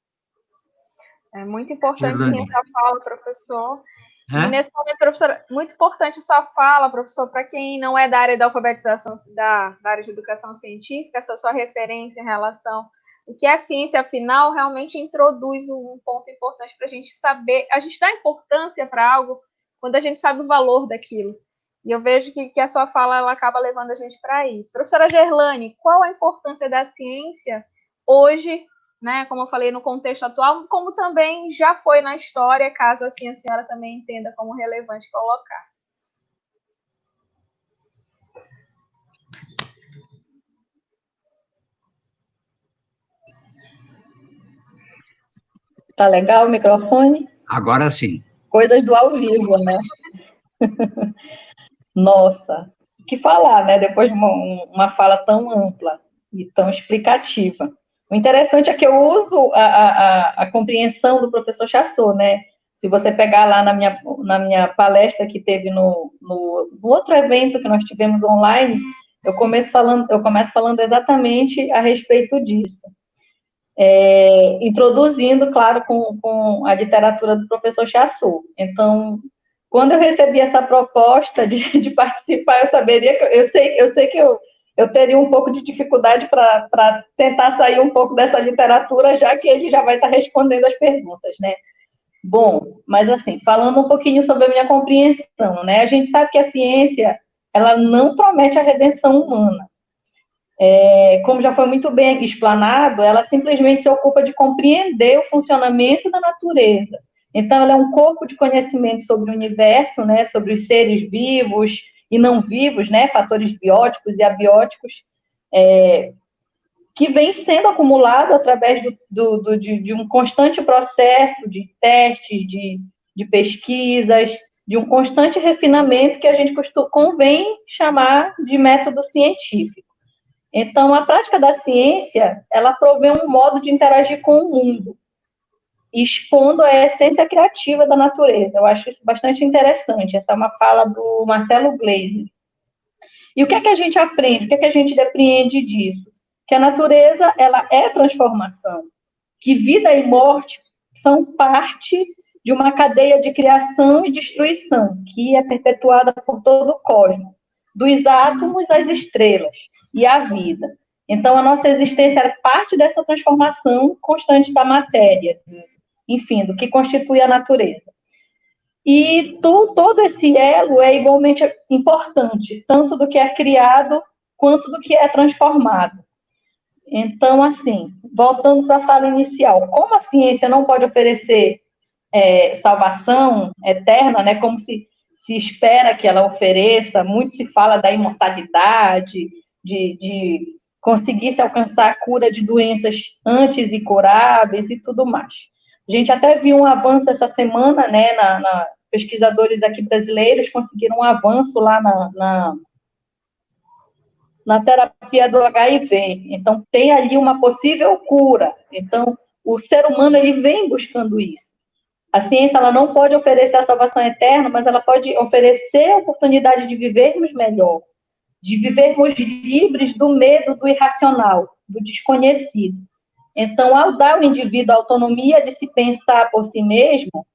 É muito importante essa fala, professor. E nesse momento, professora, muito importante sua fala, professor, para quem não é da área da alfabetização, da área de educação científica, essa sua referência em relação o que é a ciência, afinal, realmente introduz um ponto importante para a gente saber, a gente dá importância para algo quando a gente sabe o valor daquilo. E eu vejo que a sua fala ela acaba levando a gente para isso. Professora Gerlane, qual a importância da ciência hoje, né, como eu falei, no contexto atual, como também já foi na história, caso assim a senhora também entenda como relevante colocar? Tá legal o microfone? Agora sim. Coisas do ao vivo, né? Nossa, o que falar, né? Depois de uma fala tão ampla e tão explicativa. O interessante é que eu uso a compreensão do professor Chassot, né? Se você pegar lá na minha palestra que teve no outro evento que nós tivemos online, eu começo falando exatamente a respeito disso. Introduzindo, claro, com a literatura do professor Chassot. Então, quando eu recebi essa proposta de participar, eu saberia que eu sei que eu teria um pouco de dificuldade para tentar sair um pouco dessa literatura, já que ele já vai estar respondendo as perguntas, né? Bom, mas assim, falando um pouquinho sobre a minha compreensão, né? A gente sabe que a ciência, ela não promete a redenção humana. Como já foi muito bem explanado, ela simplesmente se ocupa de compreender o funcionamento da natureza. Então, ela é um corpo de conhecimento sobre o universo, né, sobre os seres vivos e não vivos, né, fatores bióticos e abióticos, que vem sendo acumulado através de um constante processo de testes, de pesquisas, de um constante refinamento que a gente convém chamar de método científico. Então, a prática da ciência, ela provê um modo de interagir com o mundo, expondo a essência criativa da natureza. Eu acho isso bastante interessante. Essa é uma fala do Marcelo Gleisi. E o que é que a gente aprende? O que é que a gente depreende disso? Que a natureza, ela é transformação, que vida e morte são parte de uma cadeia de criação e destruição, que é perpetuada por todo o cosmos, dos átomos às estrelas e à vida. Então, a nossa existência é parte dessa transformação constante da matéria, enfim, do que constitui a natureza. E todo esse elo é igualmente importante, tanto do que é criado quanto do que é transformado. Então, assim, voltando para a fala inicial, como a ciência não pode oferecer salvação eterna, né, como se espera que ela ofereça, muito se fala da imortalidade, de conseguir se alcançar a cura de doenças antes incuráveis e tudo mais. A gente até viu um avanço essa semana, né, pesquisadores aqui brasileiros conseguiram um avanço lá na terapia do HIV. Então, tem ali uma possível cura. Então, o ser humano ele vem buscando isso. A ciência ela não pode oferecer a salvação eterna, mas ela pode oferecer a oportunidade de vivermos melhor, de vivermos livres do medo do irracional, do desconhecido. Então, ao dar ao indivíduo a autonomia de se pensar por si mesmo,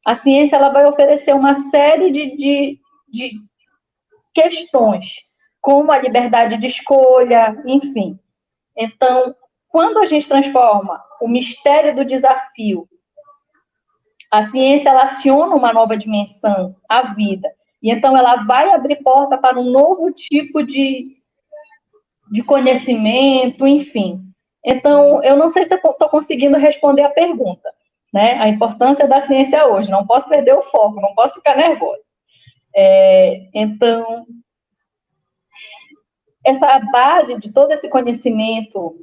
a ciência ela vai oferecer uma série de questões, como a liberdade de escolha, enfim. Então, quando a gente transforma o mistério do desafio, a ciência ela aciona uma nova dimensão à vida, e então ela vai abrir porta para um novo tipo de conhecimento, enfim. Então, eu não sei se eu estou conseguindo responder a pergunta, né? A importância da ciência hoje. Não posso perder o foco, não posso ficar nervosa. Então, essa base de todo esse conhecimento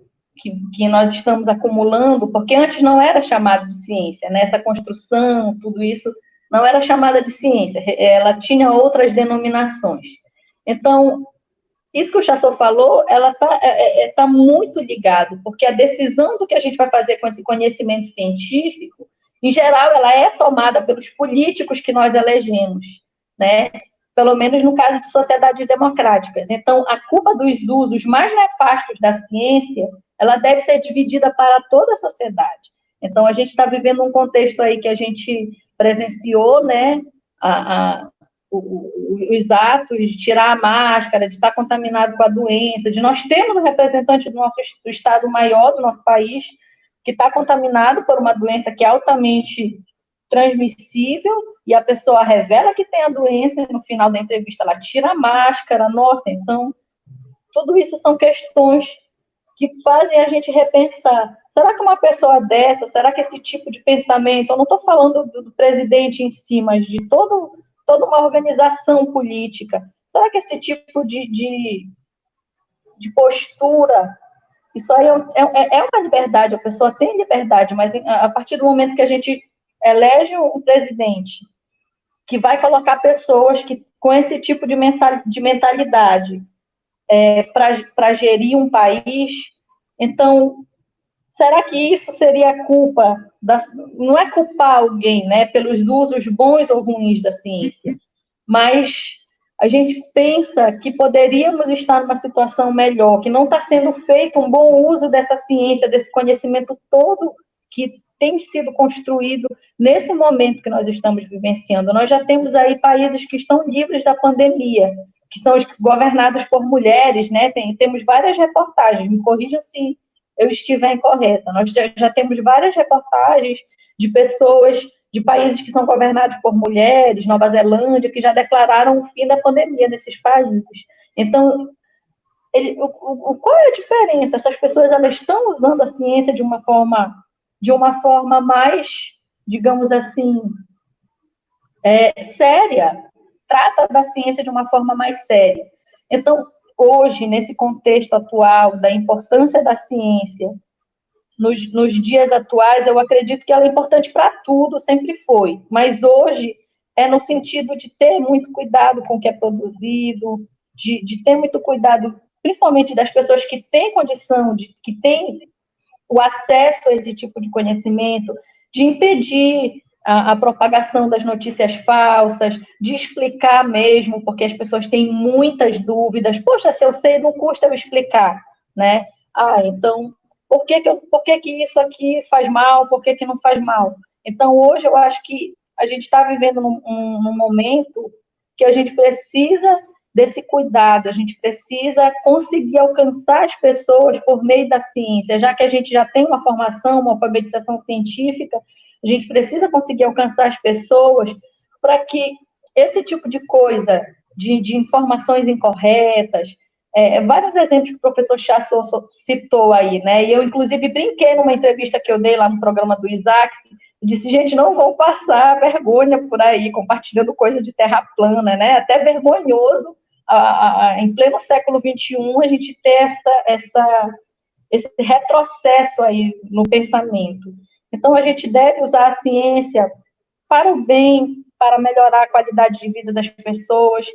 que nós estamos acumulando, porque antes não era chamado de ciência, né? Essa construção, tudo isso, não era chamada de ciência, ela tinha outras denominações. Então, isso que o Chassot falou, ela tá muito ligado, porque a decisão do que a gente vai fazer com esse conhecimento científico, em geral, ela é tomada pelos políticos que nós elegemos, né? Pelo menos no caso de sociedades democráticas. Então, a culpa dos usos mais nefastos da ciência, ela deve ser dividida para toda a sociedade. Então, a gente está vivendo um contexto aí que a gente presenciou, né? Os atos de tirar a máscara, de estar contaminado com a doença, de nós termos um representante do Estado maior do nosso país que está contaminado por uma doença que é altamente transmissível, e a pessoa revela que tem a doença, e no final da entrevista ela tira a máscara. Nossa, então, tudo isso são questões que fazem a gente repensar. Será que uma pessoa dessa, será que esse tipo de pensamento, eu não estou falando do presidente em si, mas de toda uma organização política, será que esse tipo de postura, isso aí é uma liberdade, a pessoa tem liberdade, mas a partir do momento que a gente elege um presidente que vai colocar pessoas com esse tipo de mentalidade para gerir um país, então, será que isso seria culpa? Não é culpar alguém, né, pelos usos bons ou ruins da ciência, mas a gente pensa que poderíamos estar numa situação melhor, que não está sendo feito um bom uso dessa ciência, desse conhecimento todo que tem sido construído nesse momento que nós estamos vivenciando. Nós já temos aí países que estão livres da pandemia, que são governados por mulheres, né? Temos várias reportagens, me corrija se eu estiver incorreta. Nós já temos várias reportagens de pessoas de países que são governados por mulheres, Nova Zelândia, que já declararam o fim da pandemia nesses países. Então, qual é a diferença? Essas pessoas elas estão usando a ciência de uma forma mais, digamos assim, séria, trata da ciência de uma forma mais séria. Então, hoje, nesse contexto atual da importância da ciência, nos dias atuais, eu acredito que ela é importante para tudo, sempre foi, mas hoje é no sentido de ter muito cuidado com o que é produzido, de ter muito cuidado, principalmente das pessoas que têm condição, que têm o acesso a esse tipo de conhecimento, de impedir a propagação das notícias falsas, de explicar mesmo, porque as pessoas têm muitas dúvidas. Poxa, se eu sei, não custa eu explicar, né? Então, por que isso aqui faz mal, por que não faz mal? Então, hoje, eu acho que a gente está vivendo num momento que a gente precisa desse cuidado, a gente precisa conseguir alcançar as pessoas por meio da ciência, já que a gente já tem uma formação, uma alfabetização científica, a gente precisa conseguir alcançar as pessoas para que esse tipo de coisa, de informações incorretas, vários exemplos que o professor Chassot citou aí, né? E eu, inclusive, brinquei numa entrevista que eu dei lá no programa do Isaac, disse, gente, não vão passar vergonha por aí, compartilhando coisa de terra plana, né? Até vergonhoso, em pleno século XXI, a gente ter esse retrocesso aí no pensamento. Então, a gente deve usar a ciência para o bem, para melhorar a qualidade de vida das pessoas.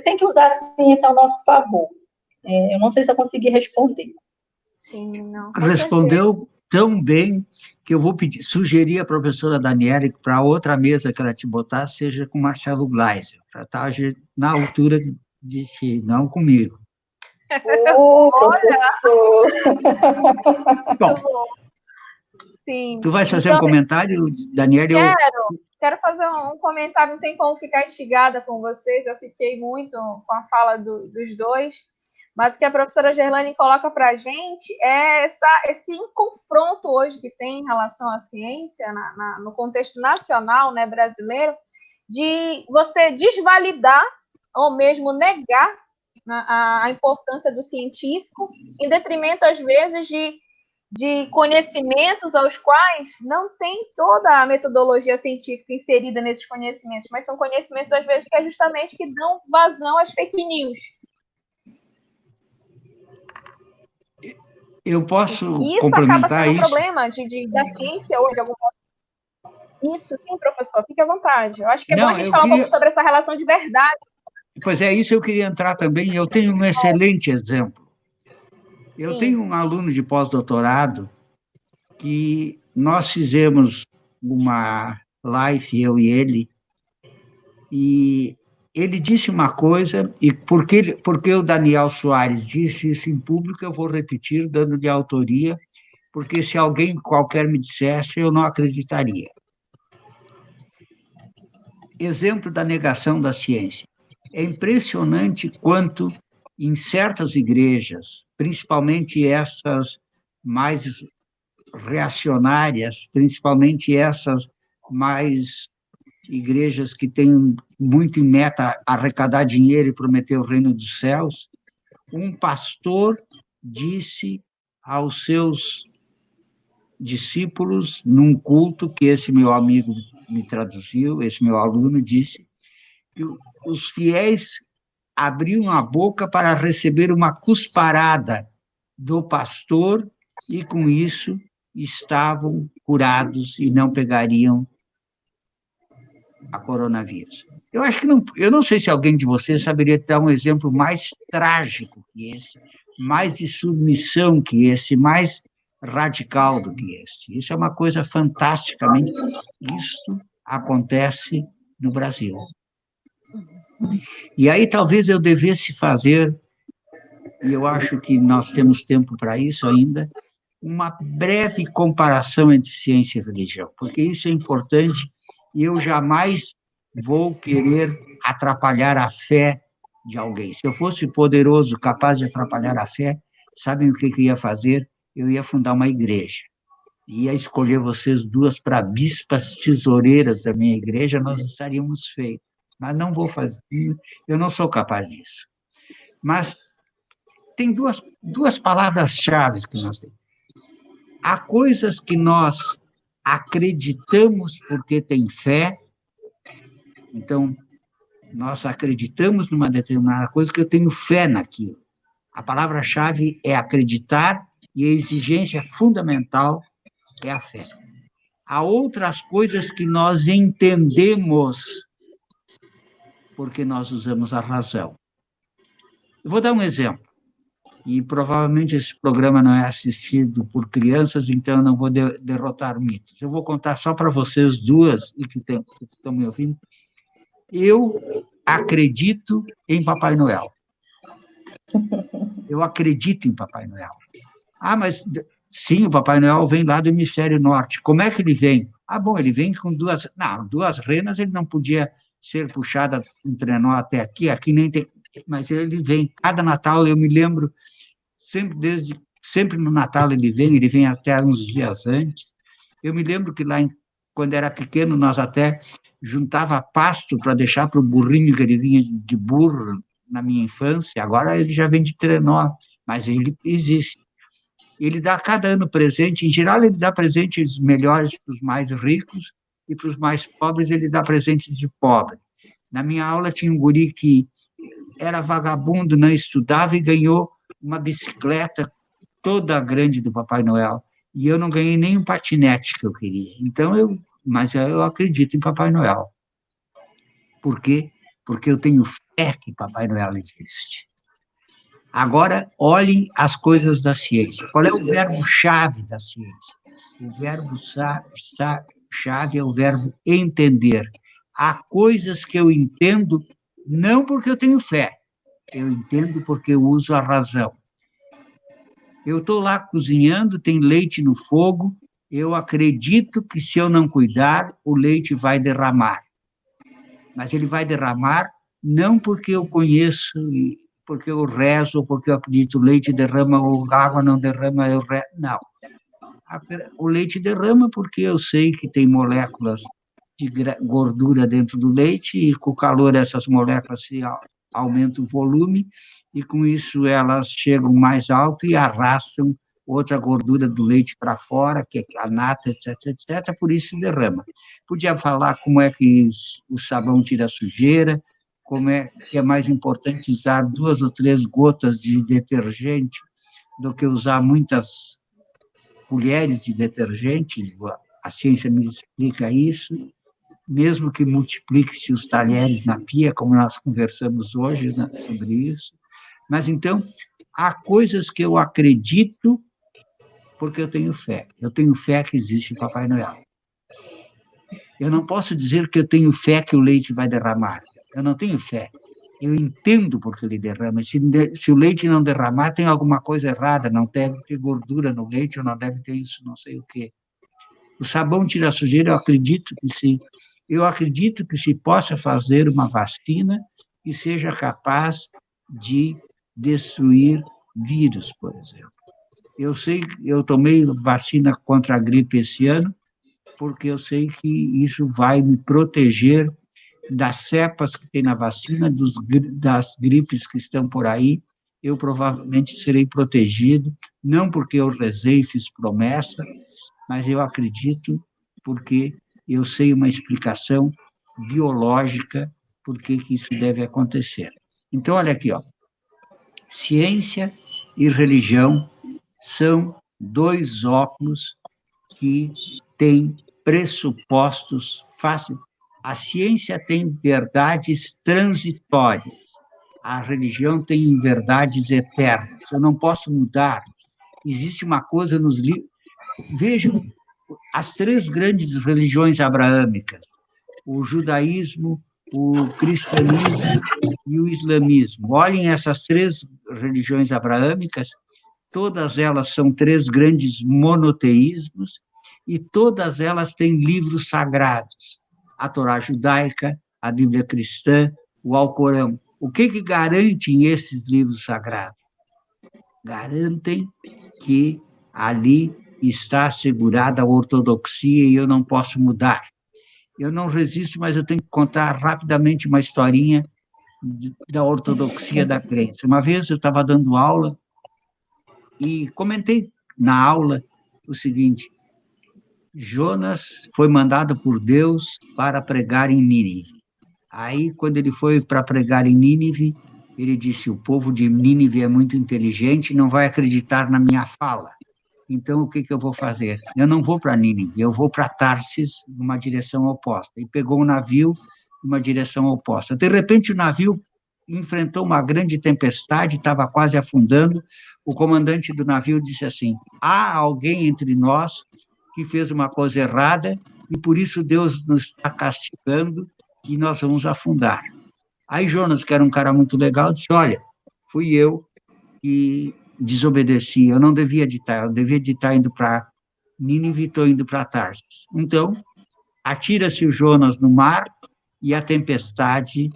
Tem que usar a ciência ao nosso favor. Eu não sei se eu consegui responder. Sim, não. Respondeu tão bem que eu vou sugerir à professora Daniele que para outra mesa que ela te botar seja com Marcelo Gleiser, para estar na altura de si, não comigo. Professor! Bom, sim. Tu vais fazer um comentário, Daniele? Quero fazer um comentário, não tem como ficar instigada com vocês, eu fiquei muito com a fala dos dois, Mas o que a professora Gerlane coloca para a gente é esse confronto hoje que tem em relação à ciência, no contexto nacional, né, brasileiro, de você desvalidar ou mesmo negar a importância do científico, em detrimento, às vezes, de conhecimentos aos quais não tem toda a metodologia científica inserida nesses conhecimentos, mas são conhecimentos, às vezes, que é justamente que dão vazão às fake news. Eu posso e isso complementar acaba sendo um isso? problema da ciência hoje, de algum modo. Isso, sim, professor, fique à vontade. Eu acho que é bom a Não, gente eu falar um pouco queria... sobre essa relação de verdade. Pois é, isso eu queria entrar também. Eu tenho um excelente exemplo. Eu Sim. tenho um aluno de pós-doutorado que nós fizemos uma live, eu e ele disse uma coisa, e porque o Daniel Soares disse isso em público, eu vou repetir, dando-lhe autoria, porque se alguém qualquer me dissesse, eu não acreditaria. Exemplo da negação da ciência. É impressionante quanto, em certas igrejas, principalmente essas mais reacionárias, principalmente essas mais igrejas que têm muito em meta arrecadar dinheiro e prometer o reino dos céus, um pastor disse aos seus discípulos, num culto que esse meu amigo me traduziu, esse meu aluno disse, que os fiéis abriam a boca para receber uma cusparada do pastor e, com isso, estavam curados e não pegariam a coronavírus. Eu acho que não, eu não sei se alguém de vocês saberia dar um exemplo mais trágico que esse, mais de submissão que esse, mais radical do que esse. Isso é uma coisa fantasticamente. Isto acontece no Brasil. E aí talvez eu devesse fazer, e eu acho que nós temos tempo para isso ainda, uma breve comparação entre ciência e religião, porque isso é importante e eu jamais vou querer atrapalhar a fé de alguém. Se eu fosse poderoso, capaz de atrapalhar a fé, sabem o que eu ia fazer? Eu ia fundar uma igreja. Ia escolher vocês duas para bispas tesoureiras da minha igreja, nós estaríamos feitos. Mas não vou fazer, eu não sou capaz disso. Mas tem duas palavras-chave que nós temos. Há coisas que nós acreditamos porque tem fé, então nós acreditamos numa determinada coisa que eu tenho fé naquilo. A palavra-chave é acreditar e a exigência fundamental é a fé. Há outras coisas que nós entendemos porque nós usamos a razão. Eu vou dar um exemplo. E provavelmente esse programa não é assistido por crianças, então eu não vou derrotar mitos. Eu vou contar só para vocês duas, e que estão me ouvindo. Eu acredito em Papai Noel. Eu acredito em Papai Noel. Ah, mas sim, o Papai Noel vem lá do hemisfério norte. Como é que ele vem? Ah, bom, ele vem com duas renas, ele não podia ser puxado um trenó até aqui nem tem, mas ele vem. Cada Natal, eu me lembro, sempre no Natal ele vem até uns dias antes. Eu me lembro que quando era pequeno, nós até juntava pasto para deixar para o burrinho, que ele vinha de burro na minha infância. Agora ele já vem de trenó, mas ele existe. Ele dá cada ano presente, em geral ele dá presentes melhores para os mais ricos e para os mais pobres ele dá presentes de pobre. Na minha aula tinha um guri que era vagabundo, não estudava e ganhou uma bicicleta toda grande do Papai Noel. E eu não ganhei nem um patinete que eu queria. Mas eu acredito em Papai Noel. Por quê? Porque eu tenho fé que Papai Noel existe. Agora, olhem as coisas da ciência. Qual é o verbo-chave da ciência? O verbo-chave é o verbo entender. Há coisas que eu entendo não porque eu tenho fé, eu entendo porque eu uso a razão. Eu estou lá cozinhando, tem leite no fogo, eu acredito que se eu não cuidar, o leite vai derramar. Mas ele vai derramar não porque eu conheço porque eu rezo, ou porque eu acredito, leite derrama, ou água não derrama, eu rezo. Não. O leite derrama porque eu sei que tem moléculas de gordura dentro do leite, e com o calor essas moléculas aumentam o volume, e com isso elas chegam mais alto e arrastam outra gordura do leite para fora, que é a nata, etc, etc, por isso derrama. Podia falar como é que o sabão tira a sujeira, como é que é mais importante usar 2 ou 3 gotas de detergente do que usar muitas colheres de detergente. A ciência me explica isso, mesmo que multiplique-se os talheres na pia, como nós conversamos hoje, né, sobre isso. Mas, então, há coisas que eu acredito porque eu tenho fé. Eu tenho fé que existe Papai Noel. Eu não posso dizer que eu tenho fé que o leite vai derramar. Eu não tenho fé. Eu entendo porque ele derrama. Se o leite não derramar, tem alguma coisa errada, não deve ter gordura no leite, ou não deve ter isso, não sei o quê. O sabão tira a sujeira, eu acredito que sim. Eu acredito que se possa fazer uma vacina que seja capaz de destruir vírus, por exemplo. Eu sei, eu tomei vacina contra a gripe esse ano, porque eu sei que isso vai me proteger das cepas que tem na vacina, das gripes que estão por aí. Eu provavelmente serei protegido, não porque eu rezei e fiz promessa, mas eu acredito porque eu sei uma explicação biológica por que isso deve acontecer. Então, olha aqui, ó. Ciência e religião são 2 óculos que têm pressupostos fáceis. A ciência tem verdades transitórias, a religião tem verdades eternas. Eu não posso mudar. Existe uma coisa nos livros. Vejam as 3 grandes religiões abraâmicas: o judaísmo, o cristianismo e o islamismo. Olhem essas 3 religiões abraâmicas, todas elas são 3 grandes monoteísmos, e todas elas têm livros sagrados: a Torá judaica, a Bíblia cristã, o Alcorão. O que garantem esses livros sagrados? Garantem que ali está assegurada a ortodoxia e eu não posso mudar. Eu não resisto, mas eu tenho que contar rapidamente uma historinha da ortodoxia da crença. Uma vez eu estava dando aula e comentei na aula o seguinte: Jonas foi mandado por Deus para pregar em Nínive. Aí, quando ele foi para pregar em Nínive, ele disse: o povo de Nínive é muito inteligente e não vai acreditar na minha fala. Então, o que eu vou fazer? Eu não vou para Nínive, eu vou para Tarsis, numa direção oposta. E pegou um navio numa direção oposta. De repente, o navio enfrentou uma grande tempestade, estava quase afundando. O comandante do navio disse assim: há alguém entre nós que fez uma coisa errada e por isso Deus nos está castigando e nós vamos afundar. Aí Jonas, que era um cara muito legal, disse: olha, fui eu que desobedeci, eu não devia editar, eu devia estar indo para Nínive, estou indo para Tarsis. Então, atira-se o Jonas no mar e a tempestade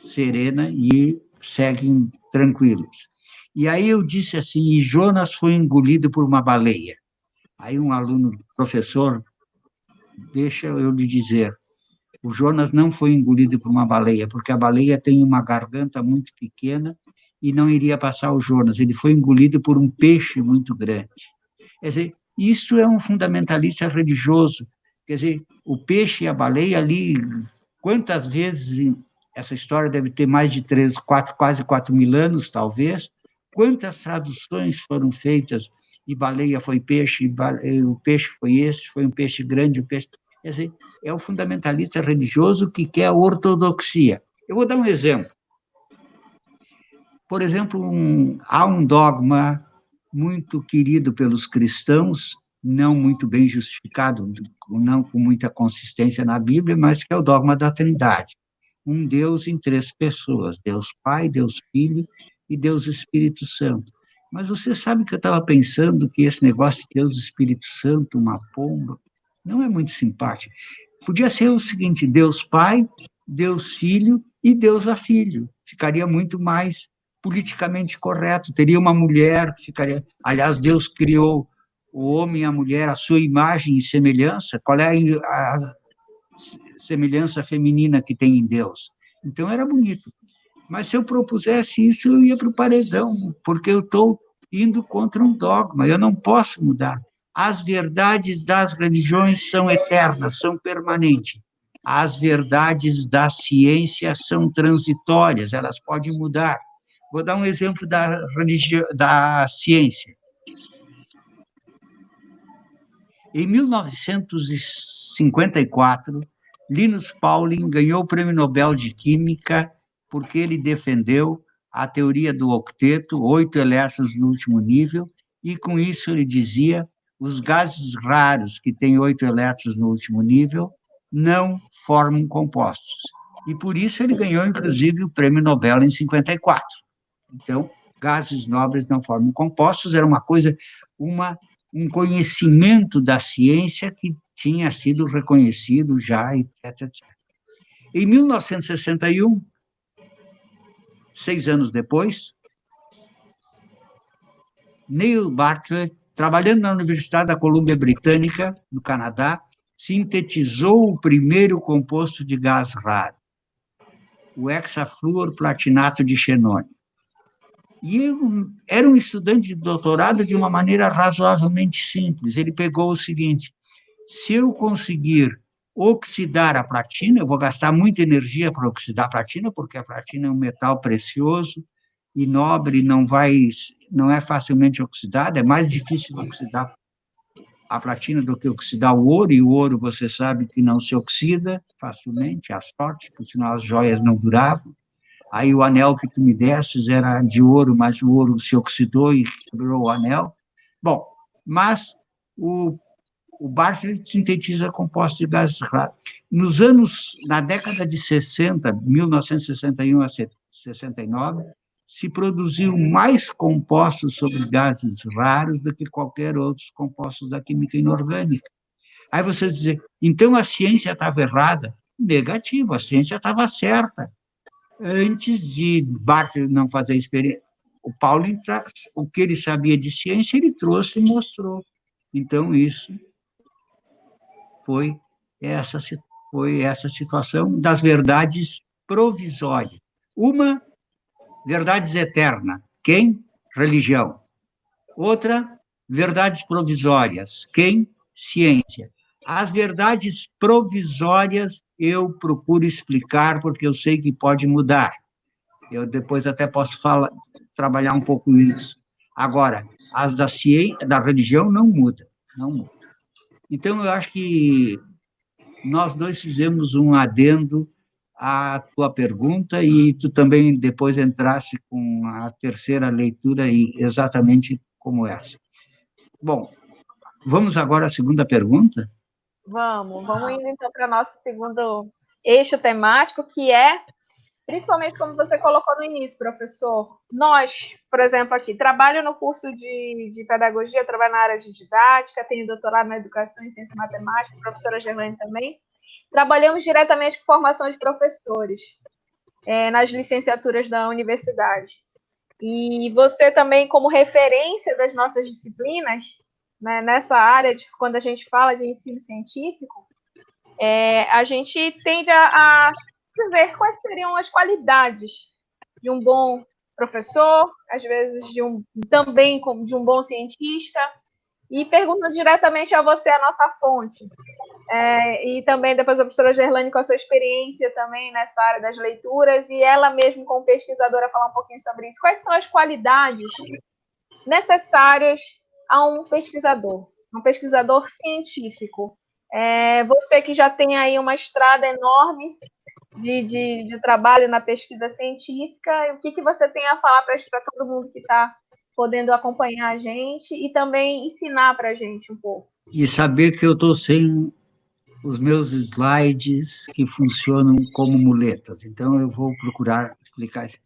serena e seguem tranquilos. E aí eu disse assim: e Jonas foi engolido por uma baleia. Aí um aluno, professor, deixa eu lhe dizer, o Jonas não foi engolido por uma baleia, porque a baleia tem uma garganta muito pequena e não iria passar o Jonas. Ele foi engolido por um peixe muito grande. Quer dizer, isso é um fundamentalista religioso. Quer dizer, o peixe e a baleia ali, quantas vezes, essa história deve ter mais de 4, quase 4.000 anos, talvez, quantas traduções foram feitas, e baleia foi peixe, o peixe foi esse, foi um peixe grande, o peixe... Quer dizer, é o fundamentalista religioso que quer a ortodoxia. Eu vou dar um exemplo. Por exemplo, há um dogma muito querido pelos cristãos, não muito bem justificado, não com muita consistência na Bíblia, mas que é o dogma da Trindade. Um Deus em 3 pessoas: Deus Pai, Deus Filho e Deus Espírito Santo. Mas você sabe que eu estava pensando que esse negócio de Deus Espírito Santo, uma pomba, não é muito simpático. Podia ser o seguinte: Deus Pai, Deus Filho e Deus a Filho. Ficaria muito mais politicamente correto. Teria uma mulher que ficaria... Aliás, Deus criou o homem e a mulher à sua imagem e semelhança. Qual é a semelhança feminina que tem em Deus? Então, era bonito. Mas se eu propusesse isso, eu ia para o paredão, porque eu estou indo contra um dogma, eu não posso mudar. As verdades das religiões são eternas, são permanentes. As verdades da ciência são transitórias, elas podem mudar. Vou dar um exemplo da ciência. Em 1954, Linus Pauling ganhou o Prêmio Nobel de Química porque ele defendeu a teoria do octeto, 8 elétrons no último nível, e com isso ele dizia os gases raros que têm 8 elétrons no último nível não formam compostos. E por isso ele ganhou, inclusive, o Prêmio Nobel em 54. Então, gases nobres não formam compostos, era uma coisa, um conhecimento da ciência que tinha sido reconhecido já, etc, etc. Em 1961, 6 anos depois, Neil Bartlett, trabalhando na Universidade da Colômbia Britânica, no Canadá, sintetizou o primeiro composto de gás raro, o hexafluorplatinato de xenônio. E era um estudante de doutorado de uma maneira razoavelmente simples. Ele pegou o seguinte: se eu conseguir oxidar a platina, eu vou gastar muita energia para oxidar a platina, porque a platina é um metal precioso e nobre, não é facilmente oxidado, é mais difícil oxidar a platina do que oxidar o ouro, e o ouro você sabe que não se oxida facilmente, a sorte, porque senão as joias não duravam. Aí o anel que tu me desses era de ouro, mas o ouro se oxidou e quebrou o anel. Bom, mas o Bartlett sintetiza compostos de gases raros. Na década de 60, 1961 a 69, se produziu mais compostos sobre gases raros do que qualquer outros compostos da química inorgânica. Aí vocês dizem, então a ciência estava errada? Negativo, a ciência estava certa. Antes de Bartlett não fazer experiência, o Pauling, o que ele sabia de ciência, ele trouxe e mostrou. Então, isso foi essa situação das verdades provisórias. Uma, verdades eternas. Quem? Religião. Outra, verdades provisórias. Quem? Ciência. As verdades provisórias eu procuro explicar, porque eu sei que pode mudar. Eu depois até posso trabalhar um pouco isso. Agora, as da ciência, da religião não muda, não muda. Então, eu acho que nós dois fizemos um adendo à tua pergunta e tu também depois entrasse com a terceira leitura exatamente como essa. Bom, vamos agora à segunda pergunta? Vamos indo então para o nosso segundo eixo temático, que é, principalmente como você colocou no início, professor, nós, por exemplo, aqui, trabalho no curso de pedagogia, trabalho na área de didática, tenho doutorado na educação em ciência e matemática, professora Gerlane também, trabalhamos diretamente com formação de professores, nas licenciaturas da universidade. E você também, como referência das nossas disciplinas, né, nessa área, quando a gente fala de ensino científico, a gente tende a dizer quais seriam as qualidades de um bom professor, às vezes também de um bom cientista, e pergunto diretamente a você, a nossa fonte, e também depois a professora Gerlane com a sua experiência também nessa área das leituras, e ela mesmo como pesquisadora falar um pouquinho sobre isso. Quais são as qualidades necessárias a um pesquisador científico? Você que já tem aí uma estrada enorme de trabalho na pesquisa científica, o que você tem a falar para todo mundo que está podendo acompanhar a gente e também ensinar para a gente um pouco? E saber que eu estou sem os meus slides que funcionam como muletas, então eu vou procurar explicar isso.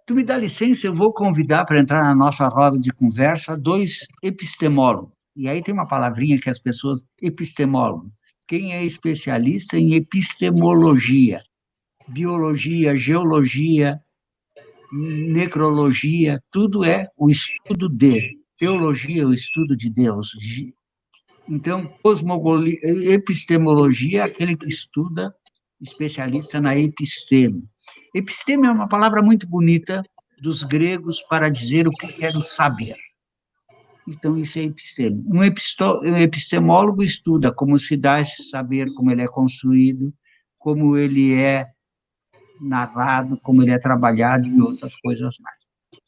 Tu me dá licença, eu vou convidar para entrar na nossa roda de conversa 2 epistemólogos. E aí tem uma palavrinha que as pessoas... Epistemólogo. Quem é especialista em epistemologia? Biologia, geologia, necrologia, tudo é o estudo de. Teologia, o estudo de Deus. Então, epistemologia é aquele que estuda, especialista na episteme. Episteme é uma palavra muito bonita dos gregos para dizer o que era o saber. Então, isso é episteme. Um epistemólogo estuda como se dá esse saber, como ele é construído, como ele é narrado, como ele é trabalhado e outras coisas mais.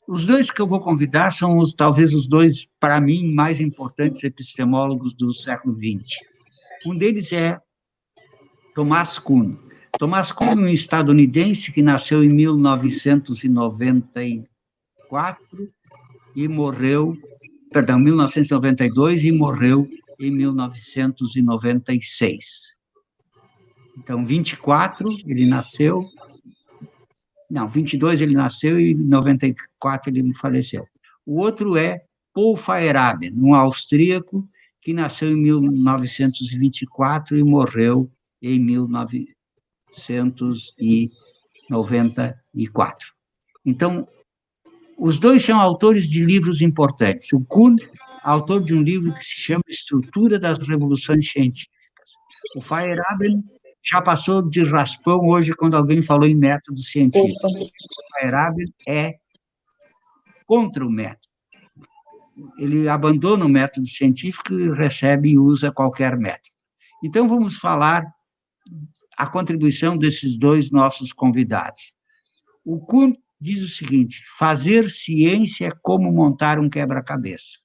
Os dois que eu vou convidar são talvez os dois, para mim, mais importantes epistemólogos do século XX. Um deles é Thomas Kuhn. Thomas Kuhn é um estadunidense que nasceu em 1994 e morreu, 1992 e morreu em 1996. Então, 24 ele nasceu, não, 22 ele nasceu e em 94 ele faleceu. O outro é Paul Feyerabend, um austríaco que nasceu em 1924 e morreu em 1994. Então, os dois são autores de livros importantes. O Kuhn, autor de um livro que se chama Estrutura das Revoluções Científicas. O Feyerabend já passou de raspão hoje quando alguém falou em método científico. O Feyerabend é contra o método. Ele abandona o método científico e recebe e usa qualquer método. Então, vamos falar a contribuição desses dois nossos convidados. O Kuhn diz o seguinte: fazer ciência é como montar um quebra-cabeça.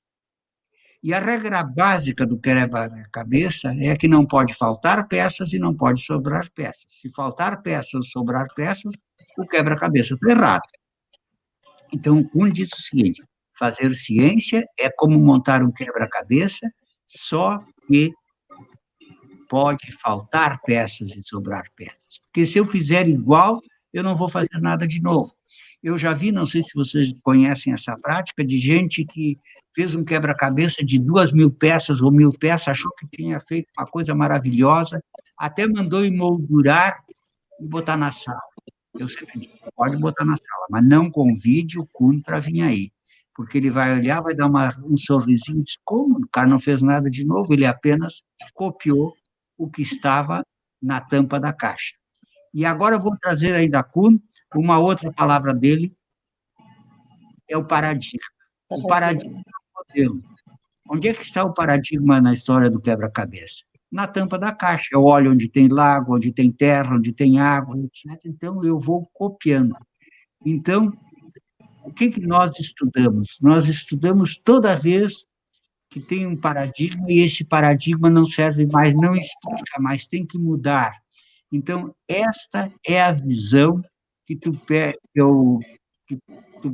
E a regra básica do quebra-cabeça é que não pode faltar peças e não pode sobrar peças. Se faltar peças ou sobrar peças, o quebra-cabeça está errado. Então, o Kuhn diz o seguinte: fazer ciência é como montar um quebra-cabeça, só que pode faltar peças e sobrar peças. Porque se eu fizer igual, eu não vou fazer nada de novo. Eu já vi, não sei se vocês conhecem essa prática, de gente que fez um quebra-cabeça de 2.000 peças ou 1.000 peças, achou que tinha feito uma coisa maravilhosa, até mandou emoldurar e botar na sala. Eu sempre digo, pode botar na sala, mas não convide o Kuhn para vir aí, porque ele vai olhar, vai dar um sorrisinho, diz, como? O cara não fez nada de novo, ele apenas copiou o que estava na tampa da caixa. E agora eu vou trazer aí da Kuhn uma outra palavra dele, é o paradigma. O paradigma é o modelo. Onde é que está o paradigma na história do quebra-cabeça? Na tampa da caixa. Eu olho onde tem lago, onde tem terra, onde tem água, etc. Então, eu vou copiando. Então, o que nós estudamos? Nós estudamos toda vez que tem um paradigma e esse paradigma não serve mais, não explica mais, tem que mudar. Então, esta é a visão que tu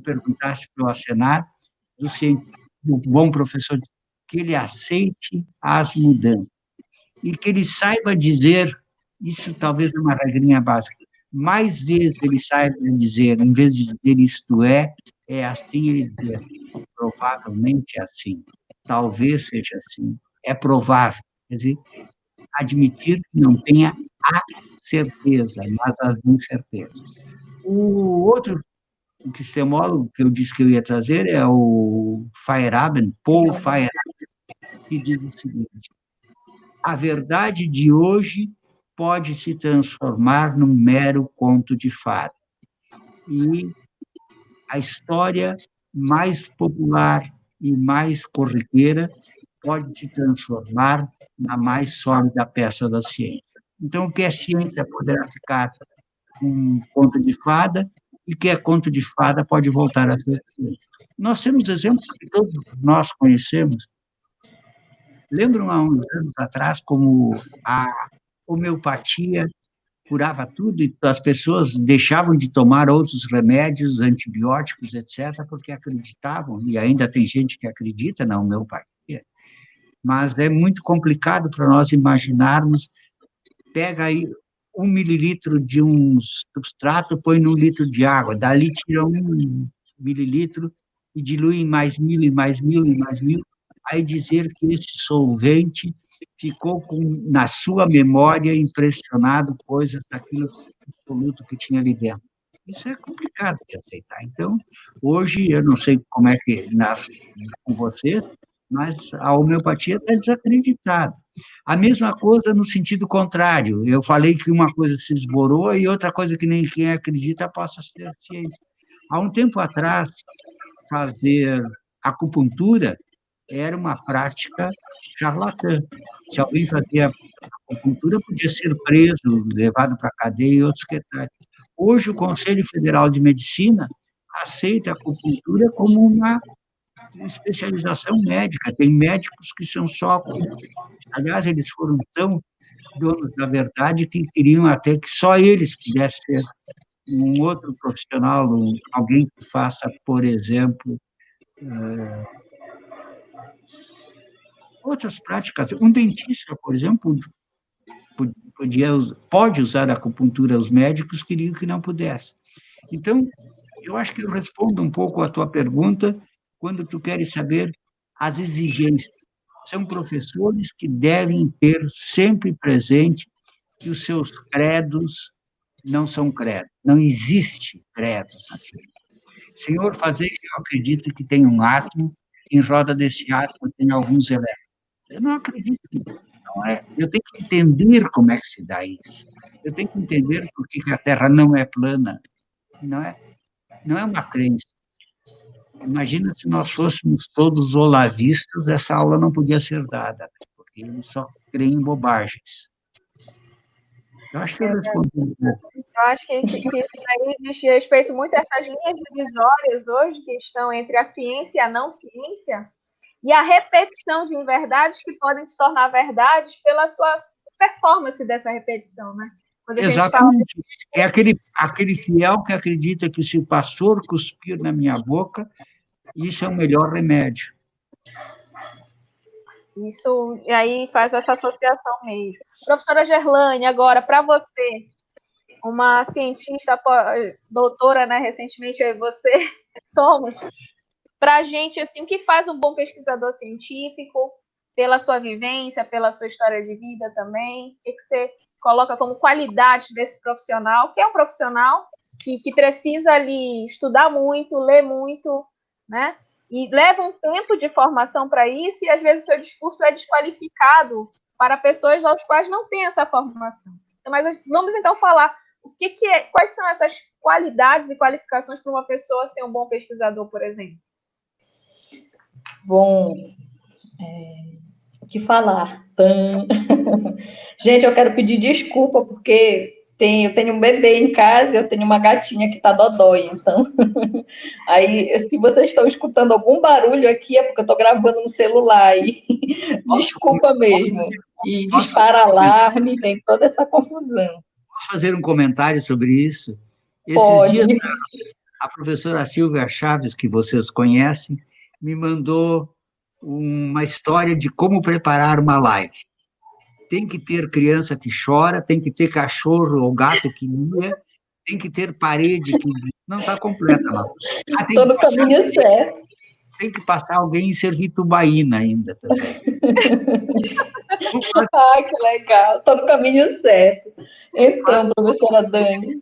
perguntaste para o Asenar, do bom professor, que ele aceite as mudanças e que ele saiba dizer, isso talvez é uma regrinha básica, mais vezes ele saiba dizer, em vez de dizer isto é assim, ele dizer, provavelmente é assim, talvez seja assim, é provável, quer dizer, admitir que não tenha a certeza, mas as incertezas. O outro epistemólogo que eu disse que eu ia trazer é o Feyerabend, Paul Feyerabend, que diz o seguinte: a verdade de hoje pode se transformar num mero conto de fada. E a história mais popular e mais corriqueira pode se transformar na mais sólida peça da ciência. Então, o que é ciência poderá ficar um conto de fada, e o que é conto de fada pode voltar a ser ciência. Nós temos exemplos que todos nós conhecemos. Lembram há uns anos atrás como a homeopatia curava tudo e as pessoas deixavam de tomar outros remédios, antibióticos, etc., porque acreditavam, e ainda tem gente que acredita na homeopatia, mas é muito complicado para nós imaginarmos, pega aí 1 mililitro de um substrato, põe num litro de água, dali tira 1 mililitro e dilui em mais 1.000, e mais 1.000, e mais 1.000, aí dizer que esse solvente ficou na sua memória impressionado coisas daquilo absoluto que tinha ali dentro. Isso é complicado de aceitar. Então, hoje, eu não sei como é que nasce com você, mas a homeopatia está desacreditada. A mesma coisa no sentido contrário. Eu falei que uma coisa se esborou e outra coisa que nem quem acredita passa a ser ciência. Há um tempo atrás, fazer acupuntura era uma prática charlatã. Se alguém fazia acupuntura, podia ser preso, levado para a cadeia e outros que tais. Hoje, o Conselho Federal de Medicina aceita a acupuntura como uma especialização médica. Tem médicos que são só acupunturistas. Aliás, eles foram tão donos da verdade que queriam até que só eles pudessem ser um outro profissional, alguém que faça, por exemplo, outras práticas. Um dentista, por exemplo, pode usar a acupuntura, os médicos queriam que não pudesse. Então, eu acho que eu respondo um pouco à tua pergunta quando tu queres saber as exigências. São professores que devem ter sempre presente que os seus credos não são credos. Não existe credos assim. Senhor, fazer que eu acredito que tem um átomo, em roda desse átomo tem alguns elétrons. Eu não acredito. Não é? Eu tenho que entender como é que se dá isso. Eu tenho que entender por que a Terra não é plana. Não é, não é uma crença. Imagina se nós fôssemos todos olavistas, essa aula não podia ser dada, porque eles só creem em bobagens. Eu acho que eu respondi um pouco. Eu acho que isso aí diz respeito muito a essas linhas divisórias hoje que estão entre a ciência e a não ciência, e a repetição de inverdades que podem se tornar verdades pela sua performance dessa repetição, né? Quando a gente fala... Exatamente. É aquele fiel que acredita que se o pastor cuspir na minha boca, isso é o melhor remédio. Isso, e aí faz essa associação mesmo. Professora Gerlane, agora, para você, uma cientista, doutora, né, recentemente eu e você somos, para a gente, assim, o que faz um bom pesquisador científico, pela sua vivência, pela sua história de vida também, o que você coloca como qualidades desse profissional, que é um profissional que precisa ali estudar muito, ler muito, né? E leva um tempo de formação para isso, e às vezes o seu discurso é desqualificado para pessoas aos quais não têm essa formação. Mas vamos então falar quais são essas qualidades e qualificações para uma pessoa ser um bom pesquisador, por exemplo? Bom, o que falar? Gente, eu quero pedir desculpa, porque eu tenho um bebê em casa e eu tenho uma gatinha que tá dodói, então... Aí, se vocês estão escutando algum barulho aqui, é porque eu estou gravando no celular, e desculpa mesmo. E dispara alarme, tem toda essa confusão. Posso fazer um comentário sobre isso? Pode. Esses dias, a professora Silvia Chaves, que vocês conhecem, me mandou uma história de como preparar uma live. Tem que ter criança que chora, tem que ter cachorro ou gato que mia, tem que ter parede que não está completa. Estou no caminho certo. Tem que passar alguém em servir tubaína ainda também. Ai, que legal. Estou no caminho certo. Então, professora Dani,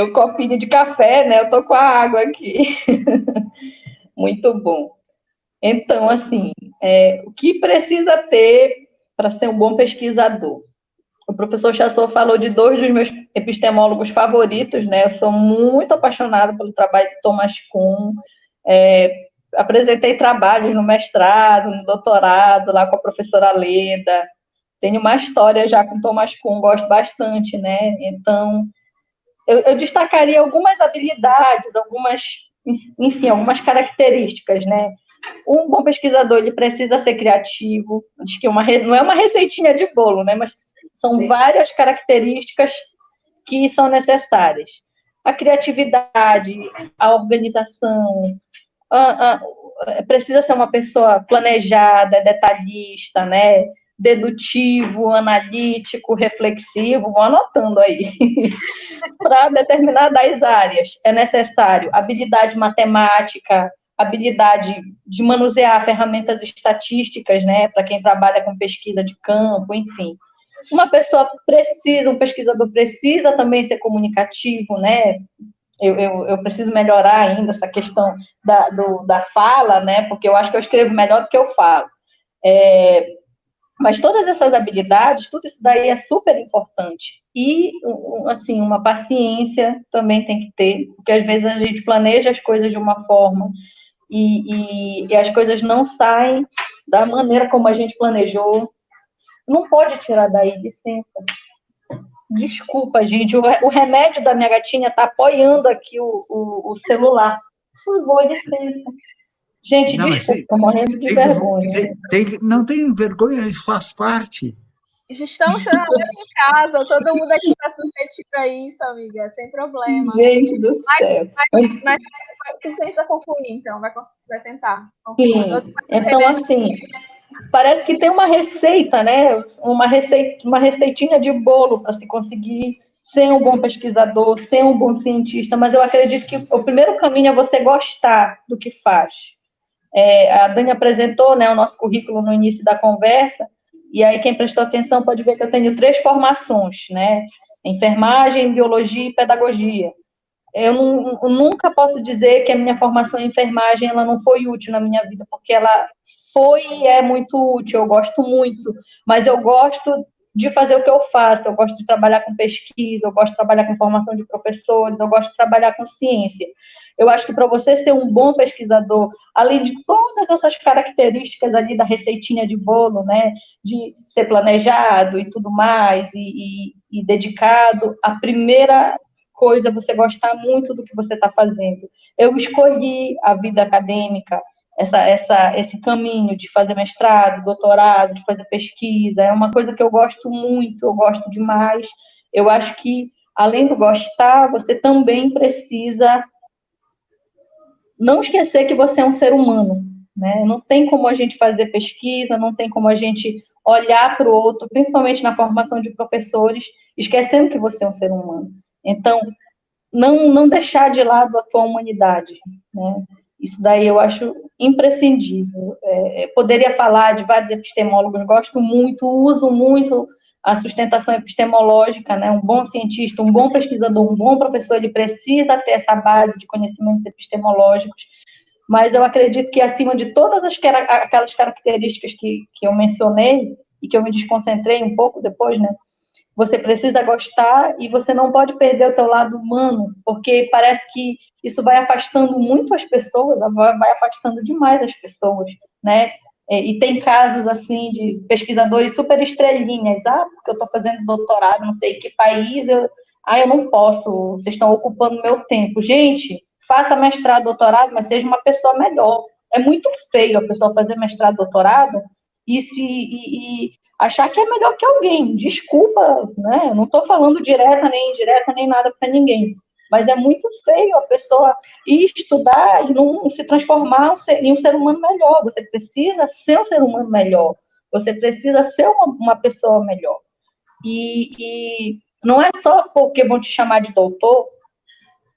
o copinho de café, né? Eu estou com a água aqui. Muito bom. Então, assim, o que precisa ter para ser um bom pesquisador? O professor Chassot falou de dois dos meus epistemólogos favoritos, né? Eu sou muito apaixonada pelo trabalho de Thomas Kuhn. Apresentei trabalhos no mestrado, no doutorado, lá com a professora Leda. Tenho uma história já com Thomas Kuhn, gosto bastante, né? Então, eu destacaria algumas habilidades, algumas características, né? Um bom pesquisador, ele precisa ser criativo. Acho que não é uma receitinha de bolo, né? Mas são várias características que são necessárias. A criatividade, a organização, precisa ser uma pessoa planejada, detalhista, né? Dedutivo, analítico, reflexivo, vou anotando aí. Para determinadas áreas é necessário habilidade matemática, habilidade de manusear ferramentas estatísticas, né? Para quem trabalha com pesquisa de campo, enfim. uma pessoa precisa, um pesquisador precisa também ser comunicativo, né? Eu preciso melhorar ainda essa questão da fala, né? Porque eu acho que eu escrevo melhor do que eu falo. Mas todas essas habilidades, tudo isso daí é super importante. E, assim, uma paciência também tem que ter, porque às vezes a gente planeja as coisas de uma forma e as coisas não saem da maneira como a gente planejou. Não pode tirar daí, licença. Desculpa, gente, o remédio da minha gatinha está apoiando aqui o celular. Por favor, licença. Gente, Não, desculpa, estou morrendo de vergonha. Não tem vergonha, isso faz parte. Estamos na mesma casa, todo mundo aqui está suscetível a isso, amiga, sem problema. Gente do céu. Mas tu tenta concluir, então, vai tentar. Sim, então, assim, parece que tem uma receita, né? Uma receitinha de bolo para se conseguir ser um bom pesquisador, ser um bom cientista, mas eu acredito que o primeiro caminho é você gostar do que faz. A Dani apresentou, né, o nosso currículo no início da conversa, e aí quem prestou atenção pode ver que eu tenho 3 formações, né? Enfermagem, biologia e pedagogia. Eu nunca posso dizer que a minha formação em enfermagem ela não foi útil na minha vida, porque ela foi e é muito útil, eu gosto muito, mas eu gosto de fazer o que eu faço, eu gosto de trabalhar com pesquisa, eu gosto de trabalhar com formação de professores, eu gosto de trabalhar com ciência. Eu acho que para você ser um bom pesquisador, além de todas essas características ali da receitinha de bolo, né, de ser planejado e tudo mais, e dedicado, a primeira coisa é você gostar muito do que você está fazendo. Eu escolhi a vida acadêmica, esse caminho de fazer mestrado, doutorado, de fazer pesquisa, é uma coisa que eu gosto muito, eu gosto demais. Eu acho que, além do gostar, você também precisa não esquecer que você é um ser humano, né? Não tem como a gente fazer pesquisa, não tem como a gente olhar para o outro, principalmente na formação de professores, esquecendo que você é um ser humano. Então, não deixar de lado a tua humanidade, né? Isso daí eu acho imprescindível. Poderia falar de vários epistemólogos, gosto muito, uso muito a sustentação epistemológica, né? Um bom cientista, um bom pesquisador, um bom professor, ele precisa ter essa base de conhecimentos epistemológicos, mas eu acredito que acima de todas aquelas características que eu mencionei, e que eu me desconcentrei um pouco depois, né? Você precisa gostar e você não pode perder o teu lado humano, porque parece que isso vai afastando muito as pessoas, vai afastando demais as pessoas, né? E tem casos, assim, de pesquisadores super estrelinhas, porque eu estou fazendo doutorado, não sei que país, eu não posso, vocês estão ocupando meu tempo. Gente, faça mestrado, doutorado, mas seja uma pessoa melhor. É muito feio a pessoa fazer mestrado, doutorado e achar que é melhor que alguém. Desculpa, né? Eu não estou falando direta nem indireta nem nada para ninguém. Mas é muito feio a pessoa ir estudar e não se transformar em um ser humano melhor. Você precisa ser um ser humano melhor. Você precisa ser uma pessoa melhor. E não é só porque vão te chamar de doutor,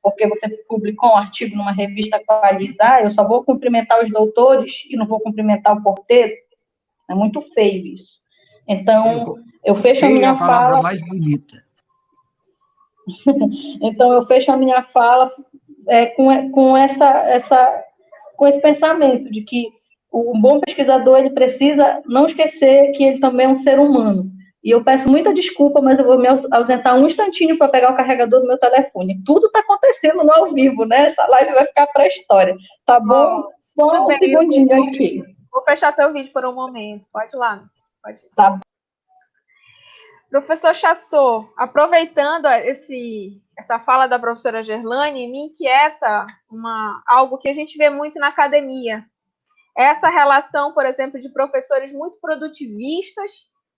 porque você publicou um artigo numa revista Qualizar, eu só vou cumprimentar os doutores e não vou cumprimentar o porteiro. É muito feio isso. Então, eu fecho a minha fala. É a palavra fala. mais bonita. Então, eu fecho a minha fala com esse pensamento de que o bom pesquisador ele precisa não esquecer que ele também é um ser humano. E eu peço muita desculpa, mas eu vou me ausentar um instantinho para pegar o carregador do meu telefone. Tudo está acontecendo no ao vivo, né? Essa live vai ficar para a história. Tá bom? Só um segundinho aqui. Vou fechar teu vídeo por um momento. Pode ir lá. Pode ir. Tá. Professor Chassot, aproveitando essa fala da professora Gerlane, me inquieta algo que a gente vê muito na academia. Essa relação, por exemplo, de professores muito produtivistas,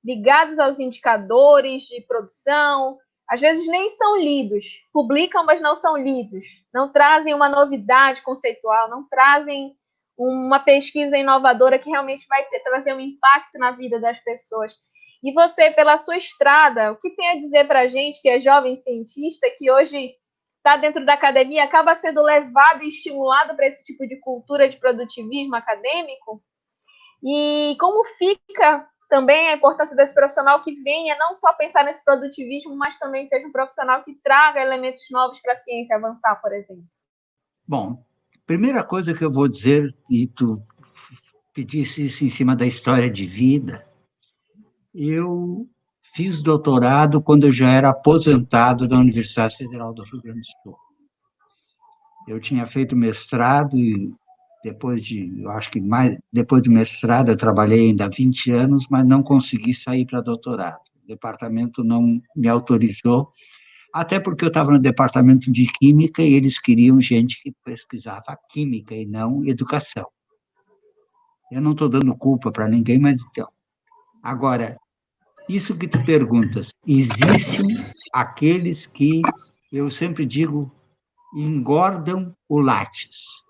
ligados aos indicadores de produção, às vezes nem são lidos, publicam, mas não são lidos, não trazem uma novidade conceitual, não trazem uma pesquisa inovadora que realmente vai trazer um impacto na vida das pessoas. E você, pela sua estrada, o que tem a dizer para a gente, que é jovem cientista, que hoje está dentro da academia, acaba sendo levado e estimulado para esse tipo de cultura de produtivismo acadêmico? E como fica também a importância desse profissional que venha não só pensar nesse produtivismo, mas também seja um profissional que traga elementos novos para a ciência avançar, por exemplo? Bom, primeira coisa que eu vou dizer, e tu pedisse isso em cima da história de vida, eu fiz doutorado quando eu já era aposentado da Universidade Federal do Rio Grande do Sul. Eu tinha feito mestrado e eu acho que depois do mestrado eu trabalhei ainda 20 anos, mas não consegui sair para doutorado. O departamento não me autorizou, até porque eu estava no departamento de química e eles queriam gente que pesquisava química e não educação. Eu não estou dando culpa para ninguém, mas então. Agora, isso que tu perguntas, existem aqueles que, eu sempre digo, engordam o látis.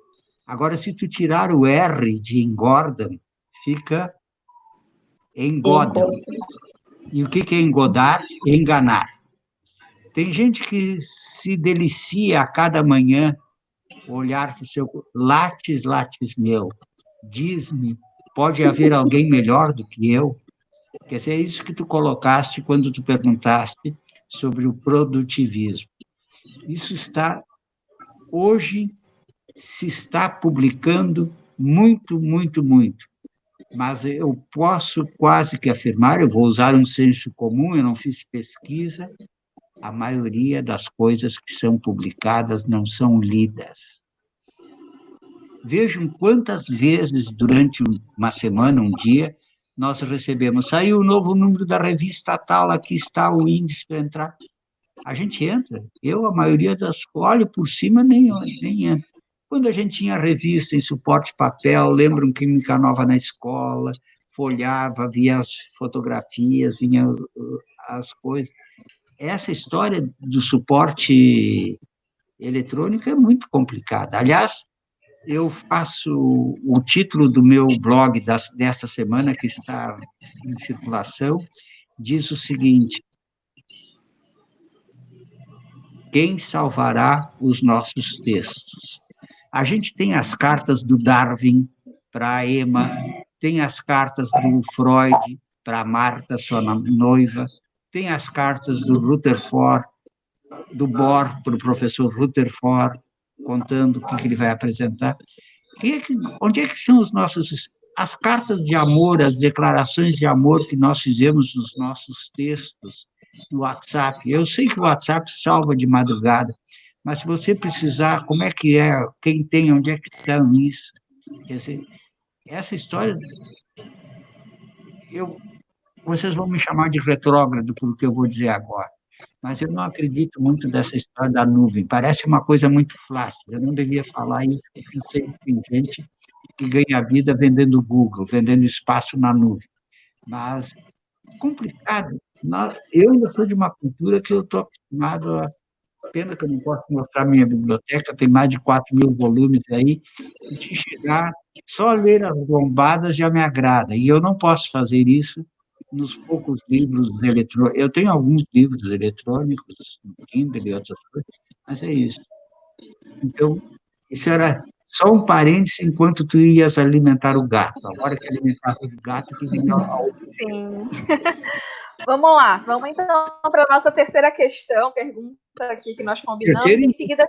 Agora, se tu tirar o R de engordam, fica engodam. E o que é engodar? Enganar. Tem gente que se delicia a cada manhã olhar para o seu látis, látis meu. Diz-me, pode haver alguém melhor do que eu? Quer dizer, é isso que tu colocaste quando tu perguntaste sobre o produtivismo. Isso está, hoje, se está publicando muito, muito, muito. Mas eu posso quase que afirmar, eu vou usar um senso comum, eu não fiz pesquisa, a maioria das coisas que são publicadas não são lidas. Vejam quantas vezes durante uma semana, um dia, nós recebemos, saiu o novo número da revista tal, aqui está o índice para entrar. A gente entra, a maioria das olho por cima, nem entra. Quando a gente tinha revista em suporte papel, lembram Química Nova na escola, folhava, via as fotografias, vinha as coisas. Essa história do suporte eletrônico é muito complicada. Aliás, eu faço o título do meu blog desta semana, que está em circulação, diz o seguinte: quem salvará os nossos textos? A gente tem as cartas do Darwin para a Emma, tem as cartas do Freud para a Marta, sua noiva, tem as cartas do Rutherford, do Bohr para o professor Rutherford, contando o que ele vai apresentar. Onde é que são as cartas de amor, as declarações de amor que nós fizemos nos nossos textos no WhatsApp? Eu sei que o WhatsApp salva de madrugada, mas se você precisar, como é que é? Quem tem? Onde é que estão isso? Quer dizer, essa história, vocês vão me chamar de retrógrado pelo que eu vou dizer agora, mas eu não acredito muito nessa história da nuvem. Parece uma coisa muito flácida. Eu não devia falar isso, porque eu sei que tem gente que ganha vida vendendo Google, vendendo espaço na nuvem. Mas é complicado. Eu ainda sou de uma cultura que eu estou acostumado a... Pena que eu não posso mostrar minha biblioteca, tem mais de 4.000 volumes aí, e de chegar, só ler as lombadas já me agrada, e eu não posso fazer isso nos poucos livros eletrônicos. Eu tenho alguns livros eletrônicos, no Kindle e outras coisas, mas é isso. Então, isso era só um parênteses enquanto tu ias alimentar o gato. Agora que alimentava o gato, que vinha ao... Sim. Vamos lá, vamos então para a nossa terceira questão, pergunta aqui que nós combinamos. Em seguida,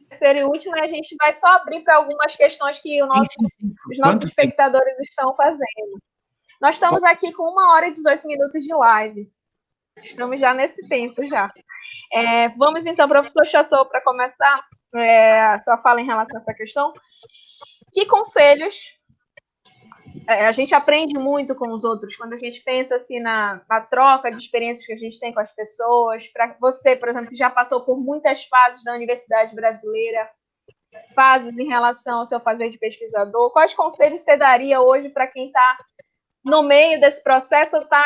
terceira e última, e a gente vai só abrir para algumas questões que os nossos espectadores estão fazendo. Nós estamos aqui com 1h e 18 minutos de live. Estamos já nesse tempo já. Vamos então, professor Chassot, para começar a sua fala em relação a essa questão. Que conselhos... A gente aprende muito com os outros quando a gente pensa assim na troca de experiências que a gente tem com as pessoas. Para você, por exemplo, que já passou por muitas fases da universidade brasileira, fases em relação ao seu fazer de pesquisador, quais conselhos você daria hoje para quem está no meio desse processo, ou está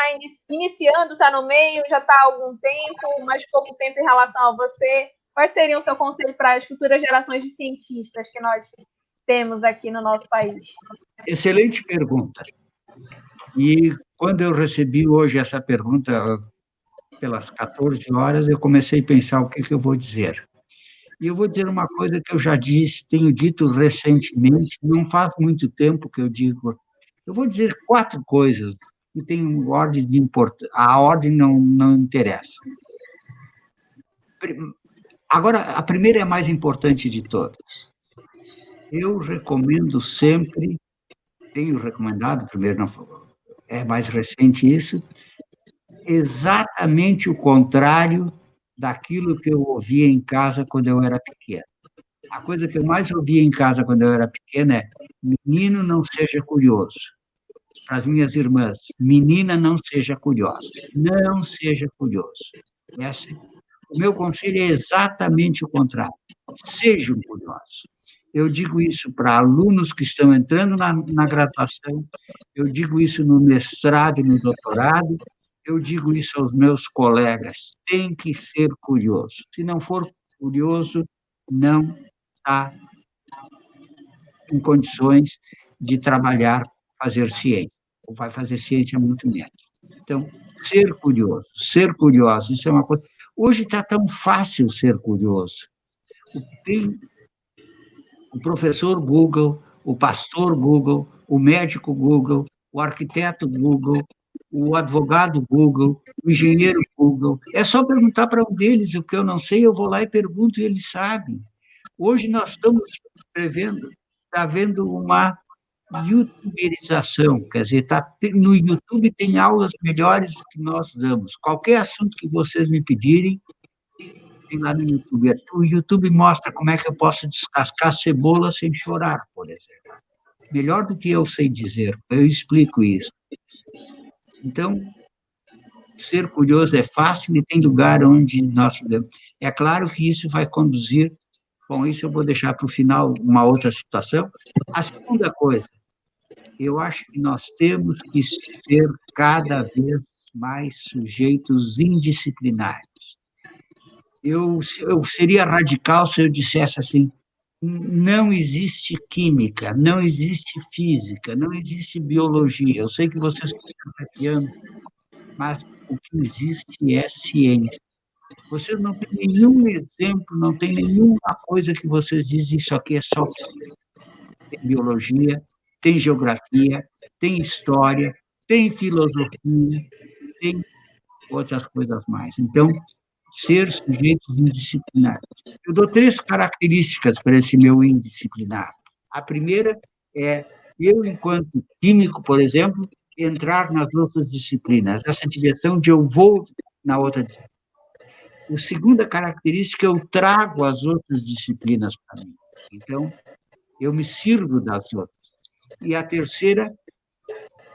iniciando, está no meio, já está há algum tempo, mas pouco tempo em relação a você? Quais seriam o seu conselho para as futuras gerações de cientistas que nós temos aqui no nosso país? Excelente pergunta. E quando eu recebi hoje essa pergunta, pelas 14 horas, eu comecei a pensar o que eu vou dizer. E eu vou dizer uma coisa que eu já tenho dito recentemente, não faz muito tempo que eu digo Eu vou dizer 4 coisas que têm ordem de importância. A ordem não interessa. Agora, a primeira é a mais importante de todas. Eu recomendo sempre, tenho recomendado, primeiro não, é mais recente isso, exatamente o contrário daquilo que eu ouvia em casa quando eu era pequeno. A coisa que eu mais ouvia em casa quando eu era pequena é: menino, não seja curioso. Para as minhas irmãs, menina, não seja curiosa. Não seja curioso. O meu conselho é exatamente o contrário. Sejam curiosos. Eu digo isso para alunos que estão entrando na graduação, eu digo isso no mestrado e no doutorado, eu digo isso aos meus colegas. Tem que ser curioso. Se não for curioso, não está em condições de trabalhar, fazer ciência, ou vai fazer ciência muito menos. Então, ser curioso, isso é uma coisa. Hoje está tão fácil ser curioso. Tem o professor Google, o pastor Google, o médico Google, o arquiteto Google, o advogado Google, o engenheiro Google. É só perguntar para um deles o que eu não sei, eu vou lá e pergunto e eles sabem. Hoje nós estamos prevendo, está havendo uma youtuberização, quer dizer, no YouTube tem aulas melhores que nós damos. Qualquer assunto que vocês me pedirem, tem lá no YouTube. O YouTube mostra como é que eu posso descascar cebola sem chorar, por exemplo. Melhor do que eu sei dizer, eu explico isso. Então, ser curioso é fácil e tem lugar onde nós podemos. É claro que isso vai conduzir, bom, isso eu vou deixar para o final, uma outra situação. A segunda coisa, eu acho que nós temos que ser cada vez mais sujeitos indisciplinares. Eu seria radical se eu dissesse assim: não existe química, não existe física, não existe biologia. Eu sei que vocês estão se arrepiando, mas o que existe é ciência. Vocês não têm nenhum exemplo, não tem nenhuma coisa que vocês dizem: isso aqui é só tem biologia, tem geografia, tem história, tem filosofia, tem outras coisas mais. Então, ser sujeitos indisciplinados. Eu dou 3 características para esse meu indisciplinado. A primeira é eu, enquanto químico, por exemplo, entrar nas outras disciplinas, essa direção de eu vou na outra disciplina. A segunda característica, eu trago as outras disciplinas para mim. Então, eu me sirvo das outras. E a terceira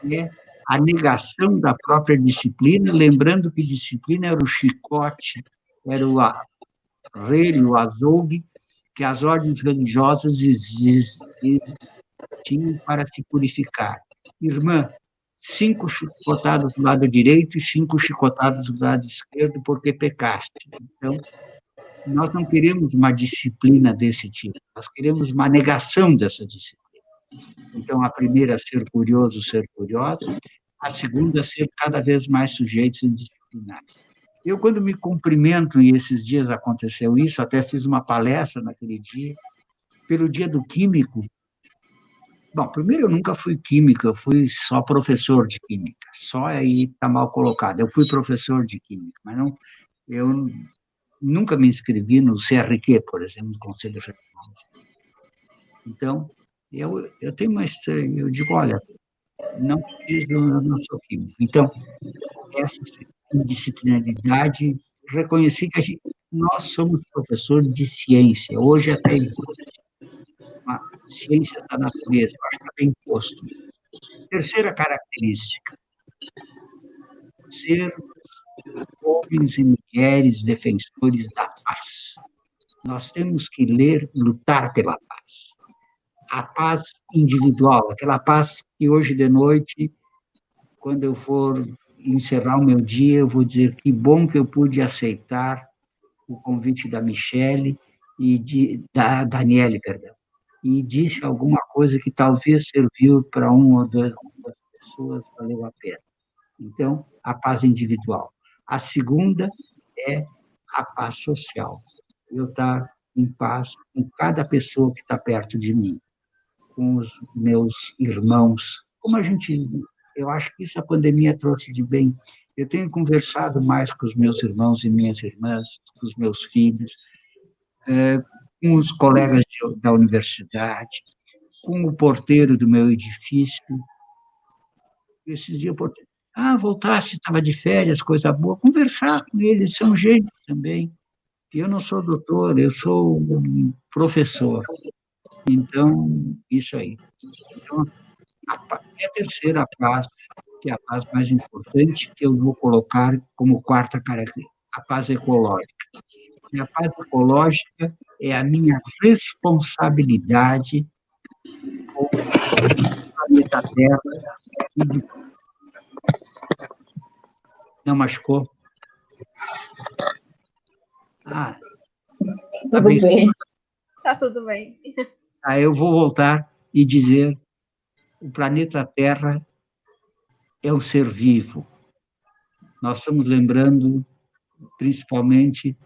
é a negação da própria disciplina, lembrando que disciplina era o chicote, era o relho, o azougue, que as ordens religiosas tinham para se purificar. Irmã, 5 chicotadas do lado direito e 5 chicotadas do lado esquerdo, porque pecaste. Então, nós não queremos uma disciplina desse tipo, nós queremos uma negação dessa disciplina. Então, a primeira, ser curioso, ser curiosa. A segunda, ser cada vez mais sujeitos e disciplinados. Eu, quando me cumprimento, e esses dias aconteceu isso, até fiz uma palestra naquele dia, pelo Dia do Químico. Bom, primeiro, eu nunca fui químico, eu fui só professor de química. Só aí está mal colocado. Eu fui professor de química, mas não, eu nunca me inscrevi no CRQ, por exemplo, no Conselho Regional. Então, eu tenho uma história, eu digo, olha, não preciso, eu não sou químico. Então, essa indisciplinaridade, reconheci que nós somos professores de ciência. Hoje até existe uma ciência da natureza, eu acho que está bem posto. Terceira característica, ser homens e mulheres defensores da paz. Nós temos que lutar pela paz. A paz individual, aquela paz que hoje de noite, quando eu for encerrar o meu dia, eu vou dizer que bom que eu pude aceitar o convite da Michele da Daniele, perdão, e disse alguma coisa que talvez serviu para uma ou duas pessoas, valeu a pena. Então, a paz individual. A segunda é a paz social. Eu estar em paz com cada pessoa que está perto de mim, com os meus irmãos como eu acho que isso a pandemia trouxe de bem. Eu tenho conversado mais com os meus irmãos e minhas irmãs, com os meus filhos, com os colegas da universidade, com o porteiro do meu edifício. Esses dias o porteiro, voltasse, estava de férias, coisa boa, conversar com eles, são gente também. Eu não sou doutor, eu sou um professor. Então, isso aí. Então, a terceira paz, que é a paz mais importante, que eu vou colocar como quarta característica, a paz ecológica. E a paz ecológica é a minha responsabilidade com o planeta Terra e de... Não machucou? Tudo bem. Tá tudo bem. Eu vou voltar e dizer: o planeta Terra é um ser vivo. Nós estamos lembrando, principalmente,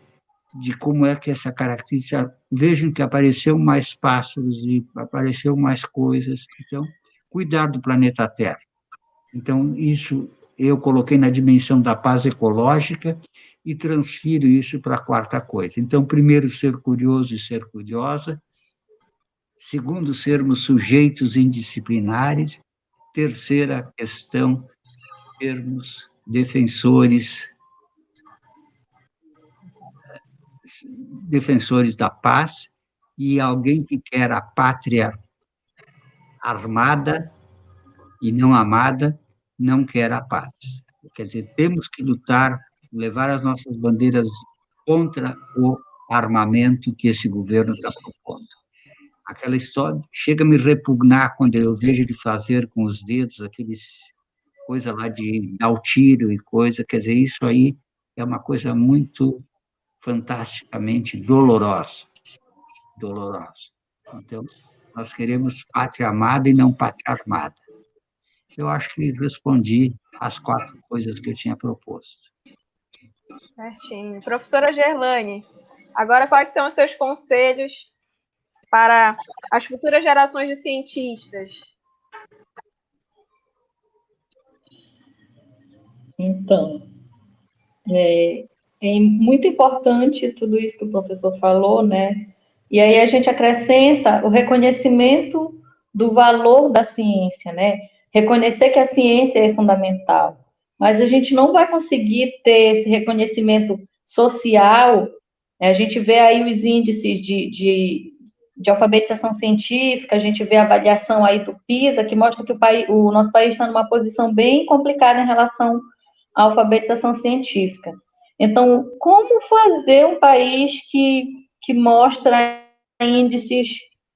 de como é que essa característica... Vejam que apareceu mais pássaros e apareceu mais coisas. Então, cuidar do planeta Terra. Então, isso eu coloquei na dimensão da paz ecológica e transfiro isso para a quarta coisa. Então, primeiro, ser curioso e ser curiosa. Segundo, sermos sujeitos indisciplinares. Terceira questão, sermos defensores da paz, e alguém que quer a pátria armada e não amada não quer a paz. Quer dizer, temos que lutar, levar as nossas bandeiras contra o armamento que esse governo está propondo. Aquela história chega a me repugnar quando eu vejo ele fazer com os dedos aqueles coisa lá de dar o tiro e coisa, quer dizer, isso aí é uma coisa muito fantasticamente dolorosa. Então, nós queremos pátria amada e não pátria armada. Eu acho que respondi as 4 coisas que eu tinha proposto. Certinho. Professora Gerlane, agora quais são os seus conselhos para as futuras gerações de cientistas? Então, é muito importante tudo isso que o professor falou, né? E aí a gente acrescenta o reconhecimento do valor da ciência, né? Reconhecer que a ciência é fundamental. Mas a gente não vai conseguir ter esse reconhecimento social. A gente vê aí os índices de alfabetização científica, a gente vê a avaliação aí do PISA, que mostra que o nosso país está numa posição bem complicada em relação à alfabetização científica. Então, como fazer um país que mostra índices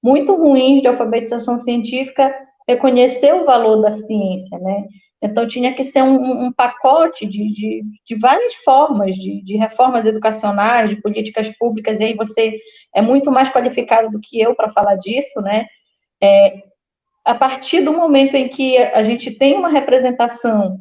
muito ruins de alfabetização científica reconhecer o valor da ciência, né? Então, tinha que ser um pacote de várias formas, de reformas educacionais, de políticas públicas, e aí você é muito mais qualificado do que eu para falar disso, né? A partir do momento em que a gente tem uma representação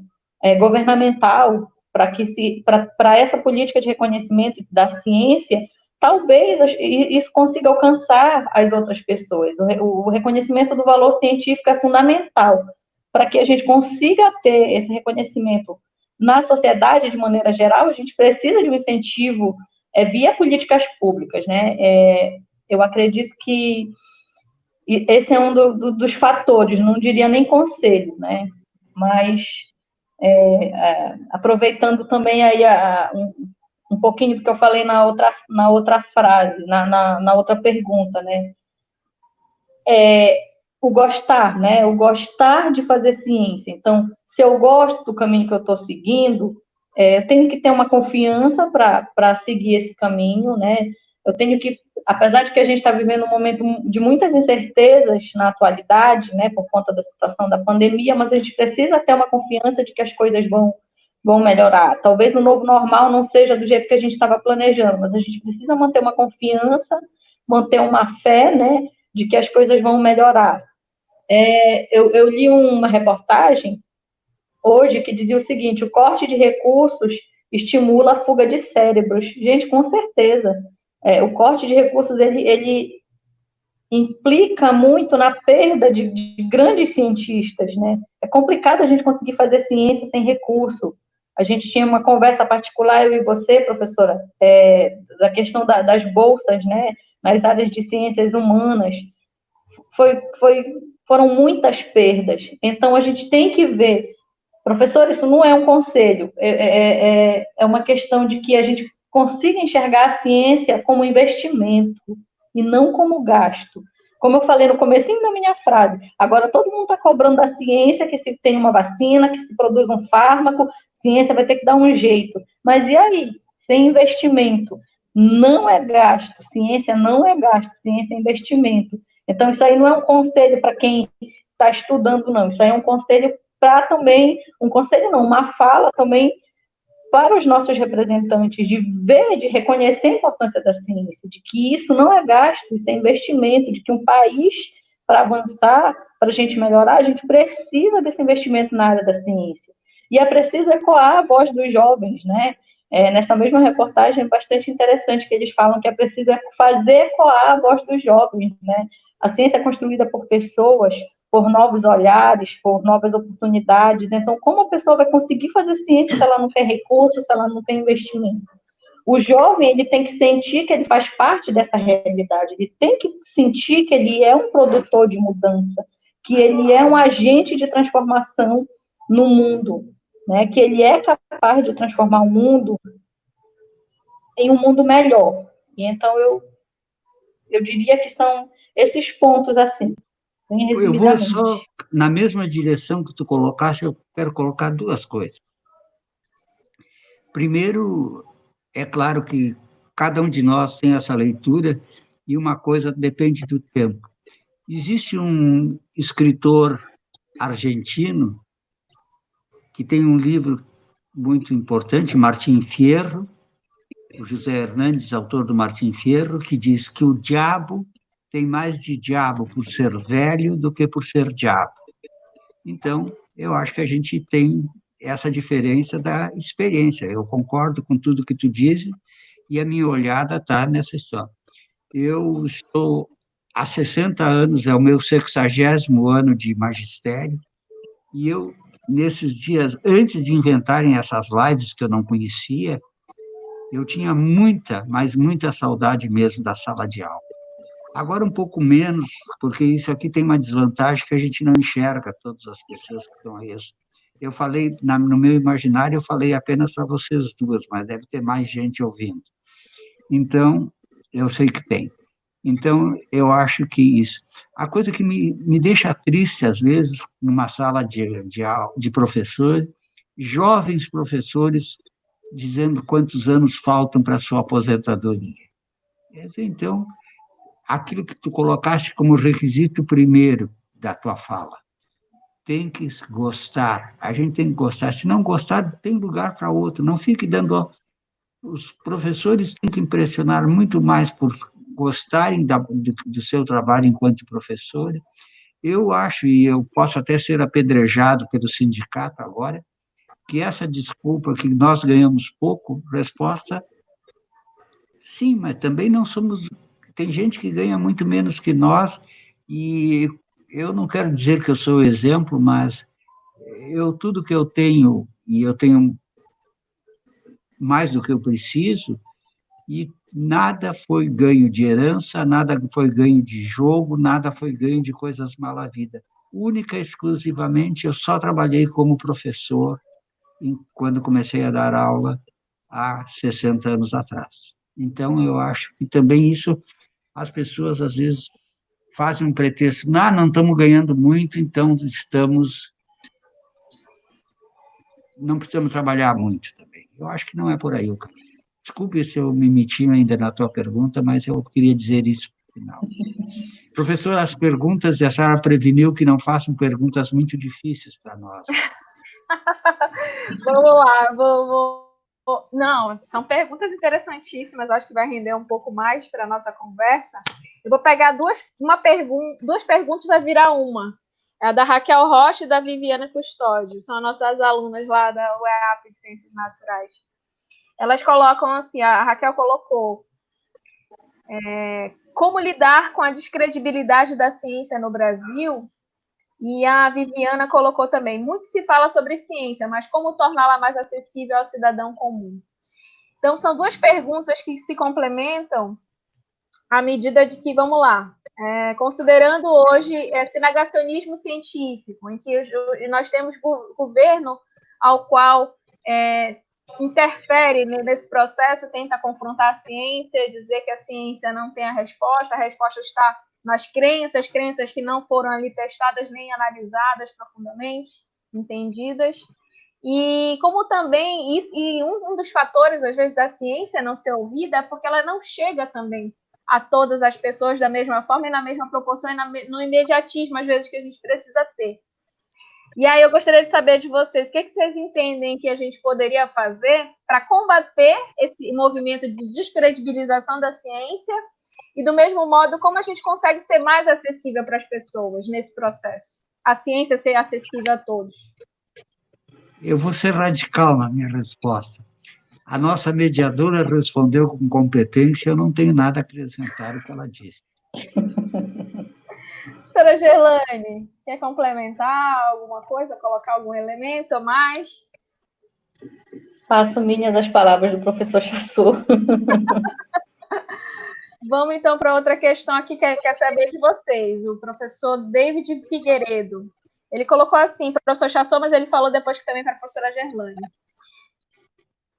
governamental para essa política de reconhecimento da ciência, talvez isso consiga alcançar as outras pessoas. O reconhecimento do valor científico é fundamental para que a gente consiga ter esse reconhecimento na sociedade de maneira geral. A gente precisa de um incentivo via políticas públicas, né? Eu acredito que esse é um dos fatores, não diria nem conselho, né? Mas aproveitando também aí um pouquinho do que eu falei na outra frase, na outra pergunta, né? O gostar, né? O gostar de fazer ciência. Então, se eu gosto do caminho que eu estou seguindo, eu tenho que ter uma confiança para seguir esse caminho, né? Eu tenho que, apesar de que a gente está vivendo um momento de muitas incertezas na atualidade, né, por conta da situação da pandemia, mas a gente precisa ter uma confiança de que as coisas vão melhorar. Talvez o novo normal não seja do jeito que a gente estava planejando, mas a gente precisa manter uma confiança, manter uma fé, né, de que as coisas vão melhorar. Eu li uma reportagem hoje que dizia o seguinte: o corte de recursos estimula a fuga de cérebros. Gente, com certeza. O corte de recursos, ele implica muito na perda de grandes cientistas, né? É complicado a gente conseguir fazer ciência sem recurso. A gente tinha uma conversa particular, eu e você, professora, da questão das bolsas, né? Nas áreas de ciências humanas. Foram muitas perdas. Então, a gente tem que ver. Professor, isso não é um conselho, é uma questão de que a gente consiga enxergar a ciência como investimento e não como gasto. Como eu falei no começo da minha frase, agora todo mundo está cobrando da ciência que se tem uma vacina, que se produz um fármaco, ciência vai ter que dar um jeito. Mas e aí? Sem investimento? Não é gasto, ciência não é gasto, ciência é investimento. Então, isso aí não é um conselho para quem está estudando, não. Isso aí é um conselho para também, um conselho não, uma fala também para os nossos representantes, de ver, de reconhecer a importância da ciência, de que isso não é gasto, isso é investimento, de que um país, para avançar, para a gente melhorar, a gente precisa desse investimento na área da ciência. E é preciso ecoar a voz dos jovens, né? Nessa mesma reportagem é bastante interessante que eles falam que é preciso fazer ecoar a voz dos jovens, né? A ciência é construída por pessoas, por novos olhares, por novas oportunidades. Então, como a pessoa vai conseguir fazer ciência se ela não tem recursos, se ela não tem investimento? O jovem, ele tem que sentir que ele faz parte dessa realidade, ele tem que sentir que ele é um produtor de mudança, que ele é um agente de transformação no mundo, né? Que ele é capaz de transformar o mundo em um mundo melhor. E então, eu diria que são esses pontos, assim, bem Eu vou resumidamente. só, na mesma direção que tu colocaste, eu quero colocar duas coisas. Primeiro, é claro que cada um de nós tem essa leitura e uma coisa depende do tempo. Existe um escritor argentino que tem um livro muito importante, Martim Fierro, o José Hernandes, autor do Martim Fierro, que diz que o diabo tem mais de diabo por ser velho do que por ser diabo. Então, eu acho que a gente tem essa diferença da experiência. Eu concordo com tudo que tu dizes e a minha olhada está nessa história. Eu estou há 60 anos, é o meu 60º ano de magistério, e eu, nesses dias, antes de inventarem essas lives que eu não conhecia, eu tinha muita, mas muita saudade mesmo da sala de aula. Agora um pouco menos, porque isso aqui tem uma desvantagem que a gente não enxerga todas as pessoas que estão aí. Eu falei, no meu imaginário, eu falei apenas para vocês duas, mas deve ter mais gente ouvindo. Então, eu sei que tem. Então, eu acho que isso. A coisa que me deixa triste, às vezes, numa sala de professores, jovens professores dizendo quantos anos faltam para a sua aposentadoria. Então, aquilo que tu colocaste como requisito primeiro da tua fala, tem que gostar, a gente tem que gostar, se não gostar, tem lugar para outro, não fique dando... Os professores têm que impressionar muito mais por gostarem do seu trabalho enquanto professor. Eu acho, e eu posso até ser apedrejado pelo sindicato agora, que essa desculpa que nós ganhamos pouco, resposta, sim, mas também não somos... Tem gente que ganha muito menos que nós, e eu não quero dizer que eu sou o exemplo, mas tudo que eu tenho, e eu tenho mais do que eu preciso, e nada foi ganho de herança, nada foi ganho de jogo, nada foi ganho de coisas mal à vida. Única e exclusivamente, eu só trabalhei como professor quando comecei a dar aula há 60 anos atrás. Então, eu acho que também isso, as pessoas às vezes fazem um pretexto, não estamos ganhando muito, então não precisamos trabalhar muito também. Eu acho que não é por aí o caminho. Desculpe se eu me meti ainda na tua pergunta, mas eu queria dizer isso no final. Professor, as perguntas, a senhora preveniu que não façam perguntas muito difíceis para nós. Vamos lá, Não, são perguntas interessantíssimas, acho que vai render um pouco mais para a nossa conversa. Eu vou pegar duas perguntas vai virar uma. É a da Raquel Rocha e da Viviana Custódio, são nossas alunas lá da UEAP de Ciências Naturais. Elas colocam assim, a Raquel colocou: como lidar com a descredibilidade da ciência no Brasil. E a Viviana colocou também, muito se fala sobre ciência, mas como torná-la mais acessível ao cidadão comum? Então, são duas perguntas que se complementam à medida de que, vamos lá, considerando hoje esse negacionismo científico, em que nós temos governo ao qual interfere nesse processo, tenta confrontar a ciência, dizer que a ciência não tem a resposta está nas crenças que não foram ali testadas nem analisadas profundamente, entendidas. E como também, um dos fatores, às vezes, da ciência não ser ouvida é porque ela não chega também a todas as pessoas da mesma forma e na mesma proporção e no imediatismo, às vezes, que a gente precisa ter. E aí eu gostaria de saber de vocês, o que vocês entendem que a gente poderia fazer para combater esse movimento de descredibilização da ciência e, do mesmo modo, como a gente consegue ser mais acessível para as pessoas nesse processo? A ciência ser acessível a todos. Eu vou ser radical na minha resposta. A nossa mediadora respondeu com competência, eu não tenho nada a acrescentar o que ela disse. Professora Gerlane, quer complementar alguma coisa, colocar algum elemento a mais? Faço minhas as palavras do professor Chassot. Vamos, então, para outra questão aqui que quer saber de vocês. O professor David Figueiredo. Ele colocou assim, professor Chassot, mas ele falou depois também para a professora Gerlane.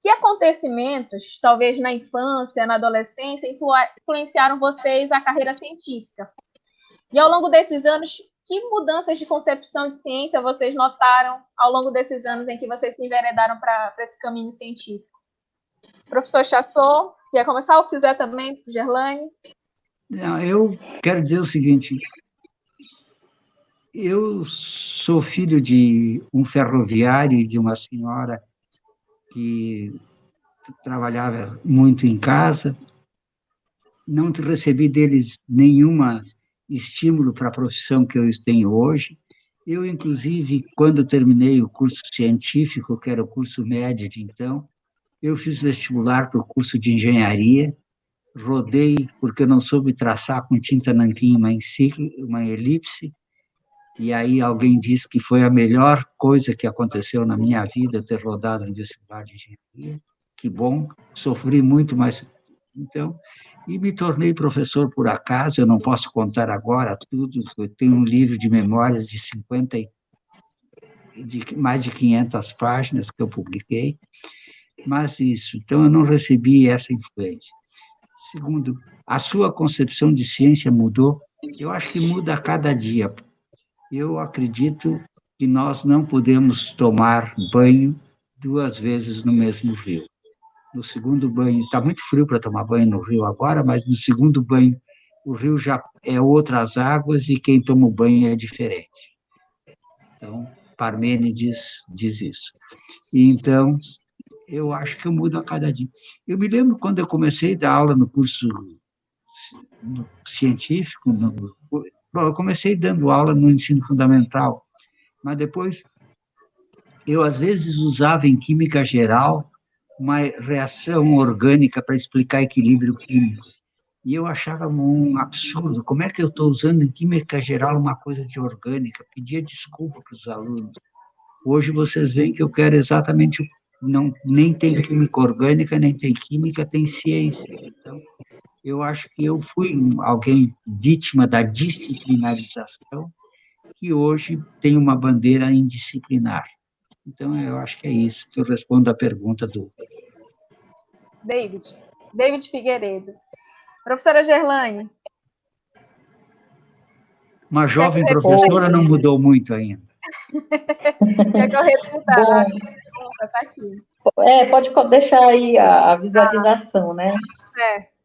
Que acontecimentos, talvez na infância, na adolescência, influenciaram vocês a carreira científica? E ao longo desses anos, que mudanças de concepção de ciência vocês notaram ao longo desses anos em que vocês se enveredaram para esse caminho científico? Professor Chassot, quer começar ou quiser também, Gerlane? Não, eu quero dizer o seguinte, eu sou filho de um ferroviário e de uma senhora que trabalhava muito em casa, não recebi deles nenhuma estímulo para a profissão que eu tenho hoje. Eu, inclusive, quando terminei o curso científico, que era o curso médio de então, eu fiz vestibular para o curso de engenharia, rodei porque eu não soube traçar com tinta nanquim uma elipse, e aí alguém disse que foi a melhor coisa que aconteceu na minha vida ter rodado no vestibular de engenharia. Que bom, sofri muito, mas então, e me tornei professor por acaso. Eu não posso contar agora tudo, eu tenho um livro de memórias de mais de 500 páginas que eu publiquei, mas isso, então eu não recebi essa influência. Segundo, a sua concepção de ciência mudou? Eu acho que muda a cada dia. Eu acredito que nós não podemos tomar banho 2 vezes no mesmo rio. No segundo banho, está muito frio para tomar banho no rio agora, mas no segundo banho o rio já é outras águas e quem toma o banho é diferente. Então, Parmênides diz isso. E então, eu acho que eu mudo a cada dia. Eu me lembro quando eu comecei a dar aula no curso científico, eu comecei dando aula no ensino fundamental, mas depois eu, às vezes, usava em química geral uma reação orgânica para explicar equilíbrio químico. E eu achava um absurdo. Como é que eu estou usando em química geral uma coisa de orgânica? Pedia desculpa para os alunos. Hoje vocês veem que eu quero exatamente, não, nem tem química orgânica, nem tem química, tem ciência. Então, eu acho que eu fui alguém vítima da disciplinarização, que hoje tem uma bandeira indisciplinar. Então, eu acho que é isso que eu respondo à pergunta do David Figueiredo. Professora Gerlane. Uma jovem professora não mudou muito ainda. Quer que eu repita? Está aqui. Pode deixar aí a visualização, né? Certo.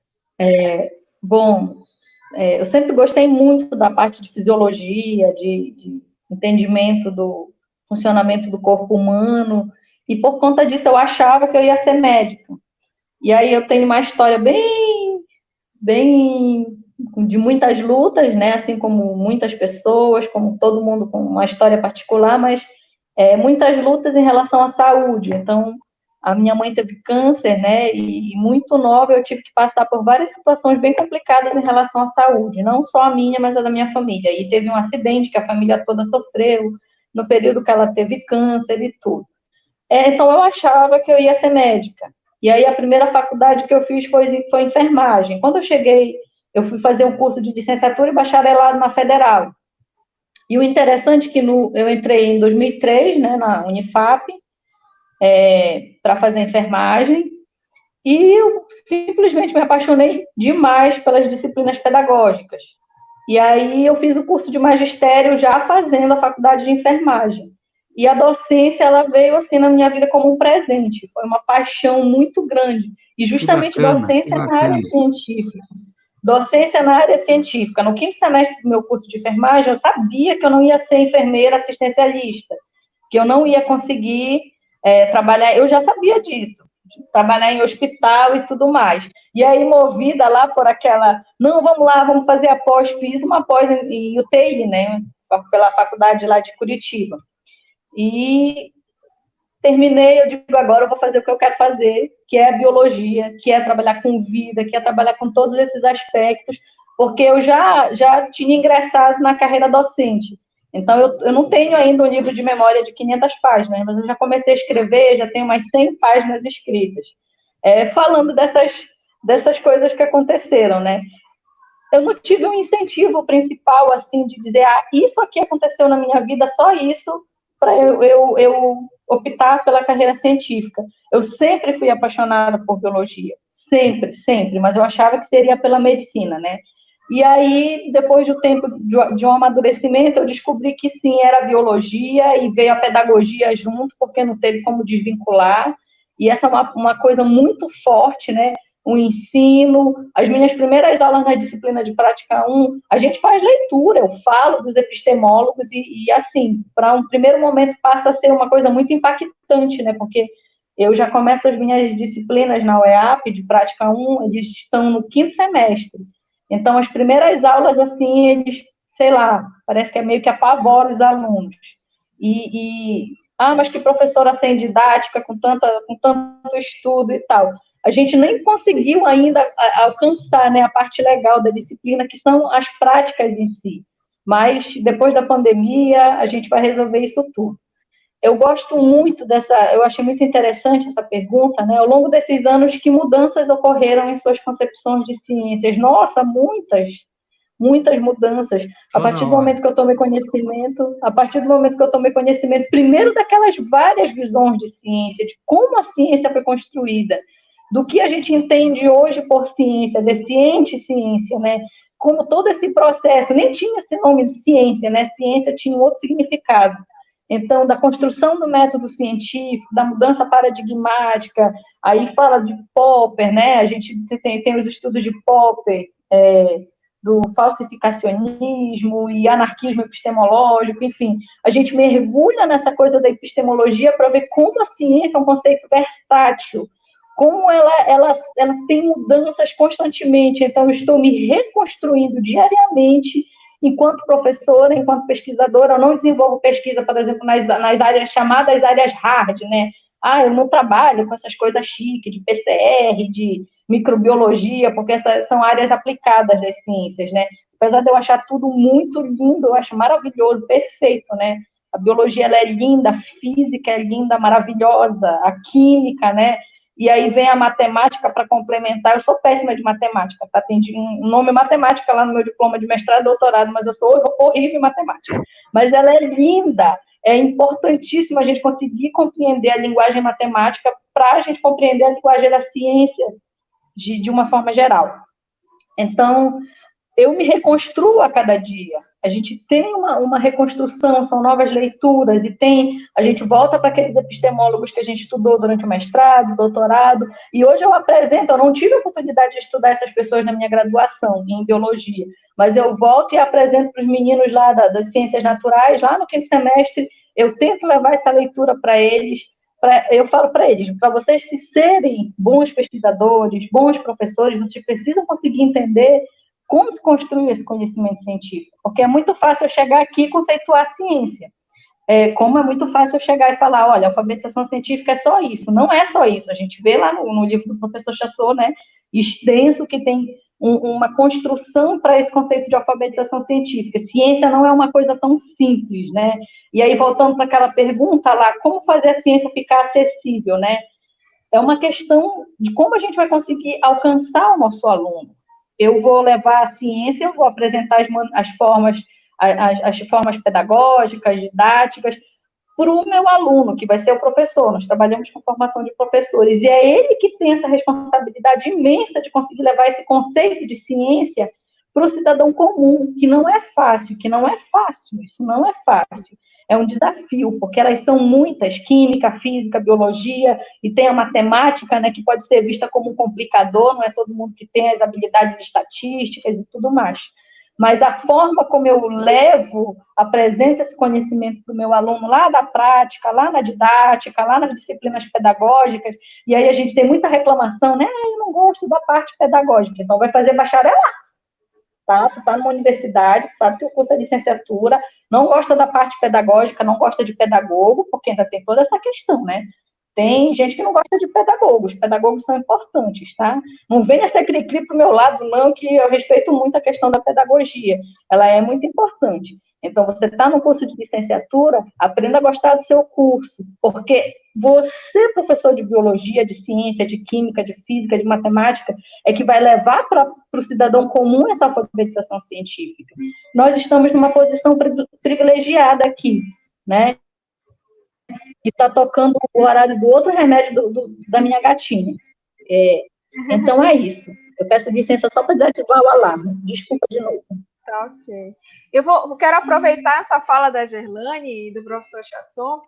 Eu sempre gostei muito da parte de fisiologia, de entendimento do funcionamento do corpo humano, e por conta disso eu achava que eu ia ser médica. E aí eu tenho uma história bem de muitas lutas, né? Assim como muitas pessoas, como todo mundo com uma história particular, mas muitas lutas em relação à saúde. Então, a minha mãe teve câncer, né, e muito nova eu tive que passar por várias situações bem complicadas em relação à saúde, não só a minha, mas a da minha família. E teve um acidente que a família toda sofreu, no período que ela teve câncer e tudo. Então eu achava que eu ia ser médica. E aí a primeira faculdade que eu fiz foi enfermagem. Quando eu cheguei, eu fui fazer um curso de licenciatura e bacharelado na Federal. E o interessante é que eu entrei em 2003, né, na Unifap, para fazer enfermagem, e eu simplesmente me apaixonei demais pelas disciplinas pedagógicas. E aí eu fiz o curso de magistério já fazendo a faculdade de enfermagem. E a docência, ela veio assim na minha vida como um presente. Foi uma paixão muito grande. E justamente que docência na área bacana. científica. Docência na área científica. No quinto semestre do meu curso de enfermagem, eu sabia que eu não ia ser enfermeira assistencialista, que eu não ia conseguir trabalhar. Eu já sabia disso, trabalhar em hospital e tudo mais. E aí, movida lá por aquela, não, vamos lá, vamos fazer a pós, fiz uma pós em UTI, né, pela faculdade lá de Curitiba. E terminei, eu digo, agora eu vou fazer o que eu quero fazer, que é a biologia, que é trabalhar com vida, que é trabalhar com todos esses aspectos, porque eu já tinha ingressado na carreira docente. Então, eu não tenho ainda um livro de memória de 500 páginas, mas eu já comecei a escrever, já tenho umas 100 páginas escritas, falando dessas coisas que aconteceram, né? Eu não tive um incentivo principal, assim, de dizer, isso aqui aconteceu na minha vida, só isso, para eu optar pela carreira científica. Eu sempre fui apaixonada por biologia, sempre, sempre, mas eu achava que seria pela medicina, né? E aí, depois do tempo de um amadurecimento, eu descobri que sim, era biologia, e veio a pedagogia junto, porque não teve como desvincular, e essa é uma coisa muito forte, né? O ensino, as minhas primeiras aulas na disciplina de prática 1, a gente faz leitura, eu falo dos epistemólogos e assim, para um primeiro momento passa a ser uma coisa muito impactante, né? Porque eu já começo as minhas disciplinas na UEAP de prática 1, eles estão no quinto semestre. Então, as primeiras aulas, assim, eles, sei lá, parece que é meio que apavora os alunos. Mas que professora sem didática, com tanto estudo e tal. A gente nem conseguiu ainda alcançar, né, a parte legal da disciplina, que são as práticas em si. Mas, depois da pandemia, a gente vai resolver isso tudo. Eu gosto muito eu achei muito interessante essa pergunta, né? Ao longo desses anos, que mudanças ocorreram em suas concepções de ciências? Nossa, muitas mudanças. A partir do momento que eu tomei conhecimento, primeiro daquelas várias visões de ciência, de como a ciência foi construída, do que a gente entende hoje por ciência, de ciência, né? Como todo esse processo, nem tinha esse nome de ciência, né? Ciência tinha um outro significado. Então, da construção do método científico, da mudança paradigmática, aí fala de Popper, né? A gente tem os estudos de Popper, do falsificacionismo e anarquismo epistemológico, enfim. A gente mergulha nessa coisa da epistemologia para ver como a ciência é um conceito versátil, como ela tem mudanças constantemente. Então, eu estou me reconstruindo diariamente enquanto professora, enquanto pesquisadora. Eu não desenvolvo pesquisa, por exemplo, nas áreas chamadas áreas hard, né? Eu não trabalho com essas coisas chiques de PCR, de microbiologia, porque essas são áreas aplicadas das ciências, né? Apesar de eu achar tudo muito lindo, eu acho maravilhoso, perfeito, né? A biologia, ela é linda, a física é linda, maravilhosa, a química, né? E aí vem a matemática para complementar. Eu sou péssima de matemática, tá? Tem um nome matemática lá no meu diploma de mestrado e doutorado, mas eu sou horrível em matemática. Mas ela é linda, é importantíssimo a gente conseguir compreender a linguagem matemática para a gente compreender a linguagem da ciência de uma forma geral. Então, eu me reconstruo a cada dia. A gente tem uma reconstrução, são novas leituras, e a gente volta para aqueles epistemólogos que a gente estudou durante o mestrado, doutorado, e hoje eu não tive a oportunidade de estudar essas pessoas na minha graduação em biologia, mas eu volto e apresento para os meninos lá das ciências naturais, lá no quinto semestre, eu tento levar essa leitura para eles. Eu falo para eles, para vocês serem bons pesquisadores, bons professores, vocês precisam conseguir entender como se construi esse conhecimento científico, porque é muito fácil eu chegar aqui e conceituar a ciência. como é muito fácil eu chegar e falar, olha, alfabetização científica é só isso. Não é só isso. A gente vê lá no livro do professor Chassot, né, extenso, que tem uma construção para esse conceito de alfabetização científica. Ciência não é uma coisa tão simples, né? E aí, voltando para aquela pergunta lá, como fazer a ciência ficar acessível, né? É uma questão de como a gente vai conseguir alcançar o nosso aluno. Eu vou levar a ciência, eu vou apresentar as formas pedagógicas, didáticas, para o meu aluno, que vai ser o professor. Nós trabalhamos com formação de professores, e é ele que tem essa responsabilidade imensa de conseguir levar esse conceito de ciência para o cidadão comum, que não é fácil, isso não é fácil. É um desafio, porque elas são muitas, química, física, biologia, e tem a matemática, né, que pode ser vista como um complicador, não é todo mundo que tem as habilidades estatísticas e tudo mais. Mas a forma como eu apresento esse conhecimento para o meu aluno lá da prática, lá na didática, lá nas disciplinas pedagógicas, e aí a gente tem muita reclamação, né? Eu não gosto da parte pedagógica, então vai fazer bacharelado. Tá? Tu está numa universidade, sabe que o curso é licenciatura, não gosta da parte pedagógica, não gosta de pedagogo, porque ainda tem toda essa questão, né? Tem gente que não gosta de pedagogos. Pedagogos são importantes, tá? Não venha ser cri-cri pro meu lado, não, que eu respeito muito a questão da pedagogia. Ela é muito importante. Então, você está no curso de licenciatura, aprenda a gostar do seu curso, porque você, professor de biologia, de ciência, de química, de física, de matemática, é que vai levar para o cidadão comum essa alfabetização científica. Nós estamos numa posição privilegiada aqui, né? E está tocando o horário do outro remédio da minha gatinha. Então é isso. Eu peço licença só para desativar o alarme. Desculpa de novo. Tá, ok. Eu quero aproveitar essa fala da Gerlane e do professor Chassot.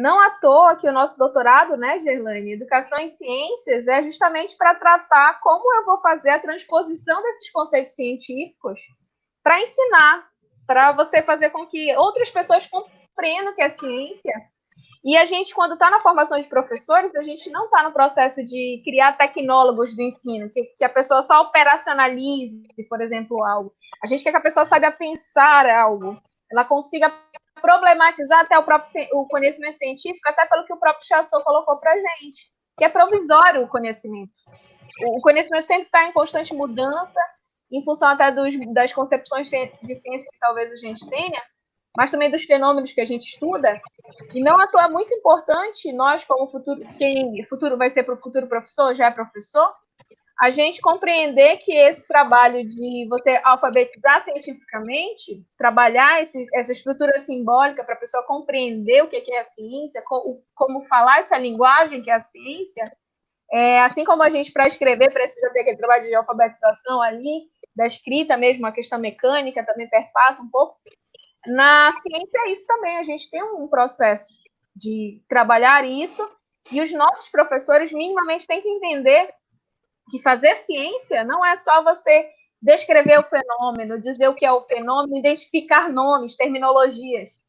Não à toa que o nosso doutorado, né, Gerlane, Educação em Ciências, é justamente para tratar como eu vou fazer a transposição desses conceitos científicos para ensinar, para você fazer com que outras pessoas compreendam que é ciência. E a gente, quando está na formação de professores, a gente não está no processo de criar tecnólogos do ensino, que a pessoa só operacionalize, por exemplo, algo. A gente quer que a pessoa saiba pensar algo, ela consiga problematizar até o conhecimento científico, até pelo que o próprio Chassot colocou para a gente, que é provisório o conhecimento. O conhecimento sempre está em constante mudança, em função até das concepções de ciência que talvez a gente tenha, mas também dos fenômenos que a gente estuda, e não à toa é muito importante, nós como futuro vai ser para o futuro professor, já é professor, a gente compreender que esse trabalho de você alfabetizar cientificamente, trabalhar essa estrutura simbólica para a pessoa compreender o que é a ciência, como falar essa linguagem que é a ciência, assim como a gente, para escrever, precisa ter aquele trabalho de alfabetização ali, da escrita mesmo, a questão mecânica também perpassa um pouco. Na ciência é isso também, a gente tem um processo de trabalhar isso, e os nossos professores minimamente têm que entender que fazer ciência não é só você descrever o fenômeno, dizer o que é o fenômeno, identificar nomes, terminologias.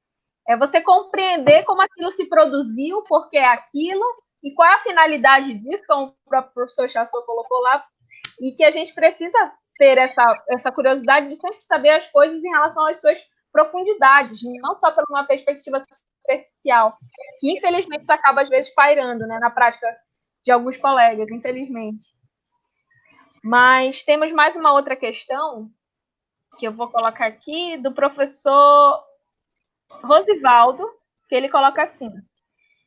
É você compreender como aquilo se produziu, por que é aquilo, e qual é a finalidade disso, como o próprio professor Chassot colocou lá, e que a gente precisa ter essa curiosidade de sempre saber as coisas em relação às suas profundidades, não só por uma perspectiva superficial, que infelizmente isso acaba às vezes pairando, né, na prática de alguns colegas, infelizmente. Mas temos mais uma outra questão que eu vou colocar aqui, do professor Rosivaldo, que ele coloca assim: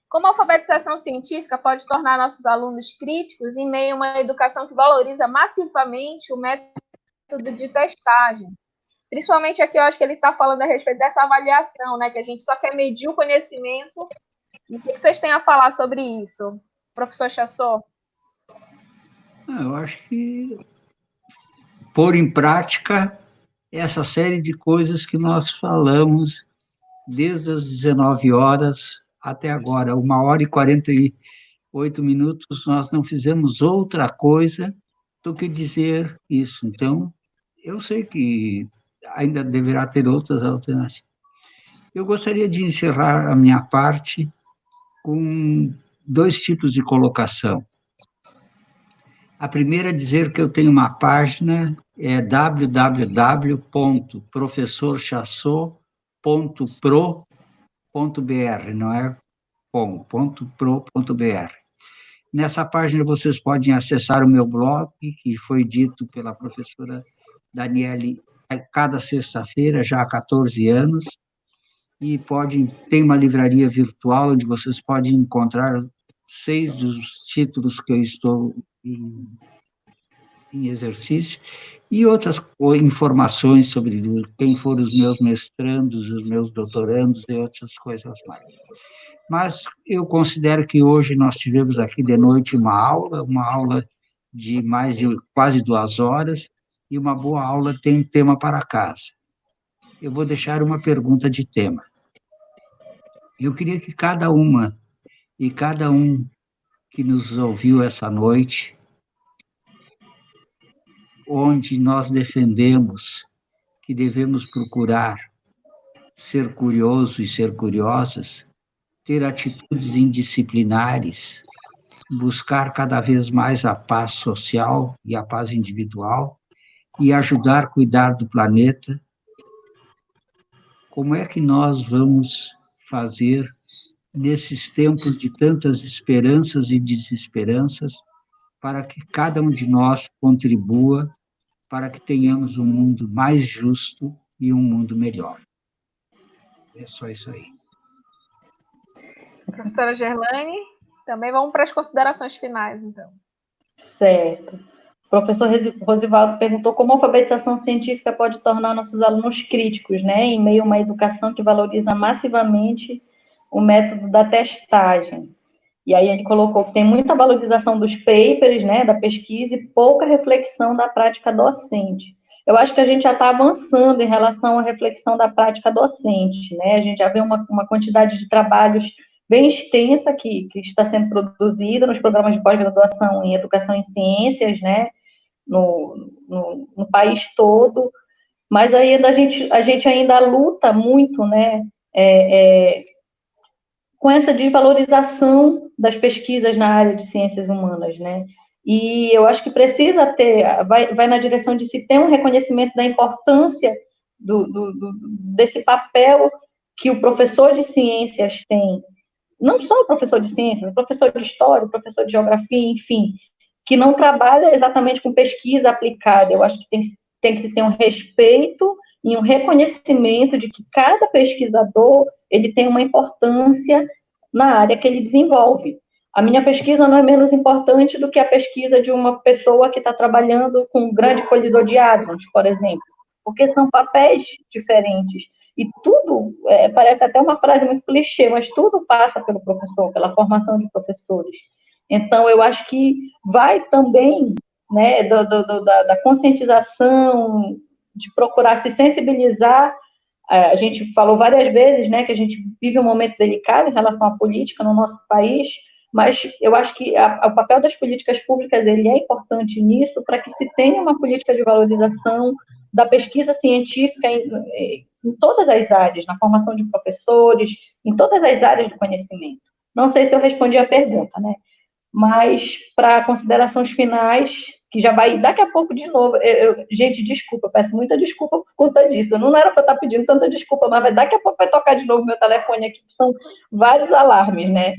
como a alfabetização científica pode tornar nossos alunos críticos em meio a uma educação que valoriza massivamente o método de testagem? Principalmente aqui, eu acho que ele está falando a respeito dessa avaliação, né? Que a gente só quer medir o conhecimento. E o que vocês têm a falar sobre isso, professor Chassot? Eu acho que pôr em prática essa série de coisas que nós falamos desde as 19 horas até agora, 1h e 48 minutos, nós não fizemos outra coisa do que dizer isso. Então, eu sei que ainda deverá ter outras alternativas. Eu gostaria de encerrar a minha parte com 2 tipos de colocação. A primeira é dizer que eu tenho uma página, www.professorchassot.pro, não é .com, .pro.br. Nessa página vocês podem acessar o meu blog, que foi dito pela professora Daniele a cada sexta-feira, já há 14 anos, e tem uma livraria virtual onde vocês podem encontrar 6 dos títulos que eu estou em exercício, e outras informações sobre quem foram os meus mestrandos, os meus doutorandos e outras coisas mais. Mas eu considero que hoje nós tivemos aqui de noite uma aula de quase 2 horas, e uma boa aula tem tema para casa. Eu vou deixar uma pergunta de tema. Eu queria que cada uma e cada um que nos ouviu essa noite, onde nós defendemos que devemos procurar ser curioso e ser curiosas, ter atitudes indisciplinares, buscar cada vez mais a paz social e a paz individual e ajudar a cuidar do planeta. Como é que nós vamos fazer nesses tempos de tantas esperanças e desesperanças para que cada um de nós contribua para que tenhamos um mundo mais justo e um mundo melhor? É só isso aí. Professora Gerlane, também vamos para as considerações finais, então. Certo. O professor Rosivaldo perguntou como a alfabetização científica pode tornar nossos alunos críticos, né, em meio a uma educação que valoriza massivamente o método da testagem. E aí ele colocou que tem muita valorização dos papers, né, da pesquisa, e pouca reflexão da prática docente. Eu acho que a gente já está avançando em relação à reflexão da prática docente, né? A gente já vê uma quantidade de trabalhos bem extensa que está sendo produzida nos programas de pós-graduação em educação em ciências, né, no país todo, mas ainda a gente ainda luta muito, né, com essa desvalorização das pesquisas na área de ciências humanas, né? E eu acho que precisa ter, vai na direção de se ter um reconhecimento da importância desse papel que o professor de ciências tem, não só o professor de ciências, o professor de história, o professor de geografia, enfim, que não trabalha exatamente com pesquisa aplicada. Eu acho que tem que se ter um respeito e um reconhecimento de que cada pesquisador ele tem uma importância na área que ele desenvolve. A minha pesquisa não é menos importante do que a pesquisa de uma pessoa que está trabalhando com um grande colisor de hadrons, por exemplo, porque são papéis diferentes. E tudo, parece até uma frase muito clichê, mas tudo passa pelo professor, pela formação de professores. Então, eu acho que vai também, né, da conscientização, de procurar se sensibilizar. A gente falou várias vezes, né, que a gente vive um momento delicado em relação à política no nosso país, mas eu acho que o papel das políticas públicas ele é importante nisso, para que se tenha uma política de valorização da pesquisa científica em todas as áreas, na formação de professores, em todas as áreas do conhecimento. Não sei se eu respondi a pergunta, né? Mas, para considerações finais, que já vai daqui a pouco de novo. Gente, desculpa, peço muita desculpa por conta disso. Eu não era para estar pedindo tanta desculpa, mas daqui a pouco vai tocar de novo meu telefone aqui, que são vários alarmes, né?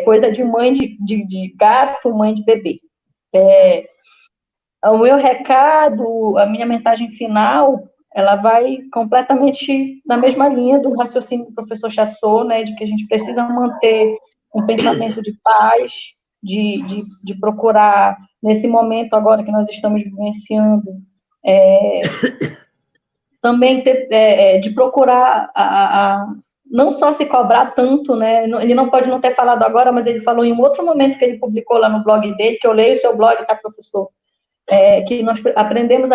Coisa de mãe de gato, mãe de bebê. O meu recado, a minha mensagem final, ela vai completamente na mesma linha do raciocínio do professor Chassot, né, de que a gente precisa manter um pensamento de paz, de procurar, nesse momento agora que nós estamos vivenciando, também de procurar não só se cobrar tanto, né? Ele não pode não ter falado agora, mas ele falou em um outro momento que ele publicou lá no blog dele, que eu leio o seu blog, tá, professor? Que nós aprendemos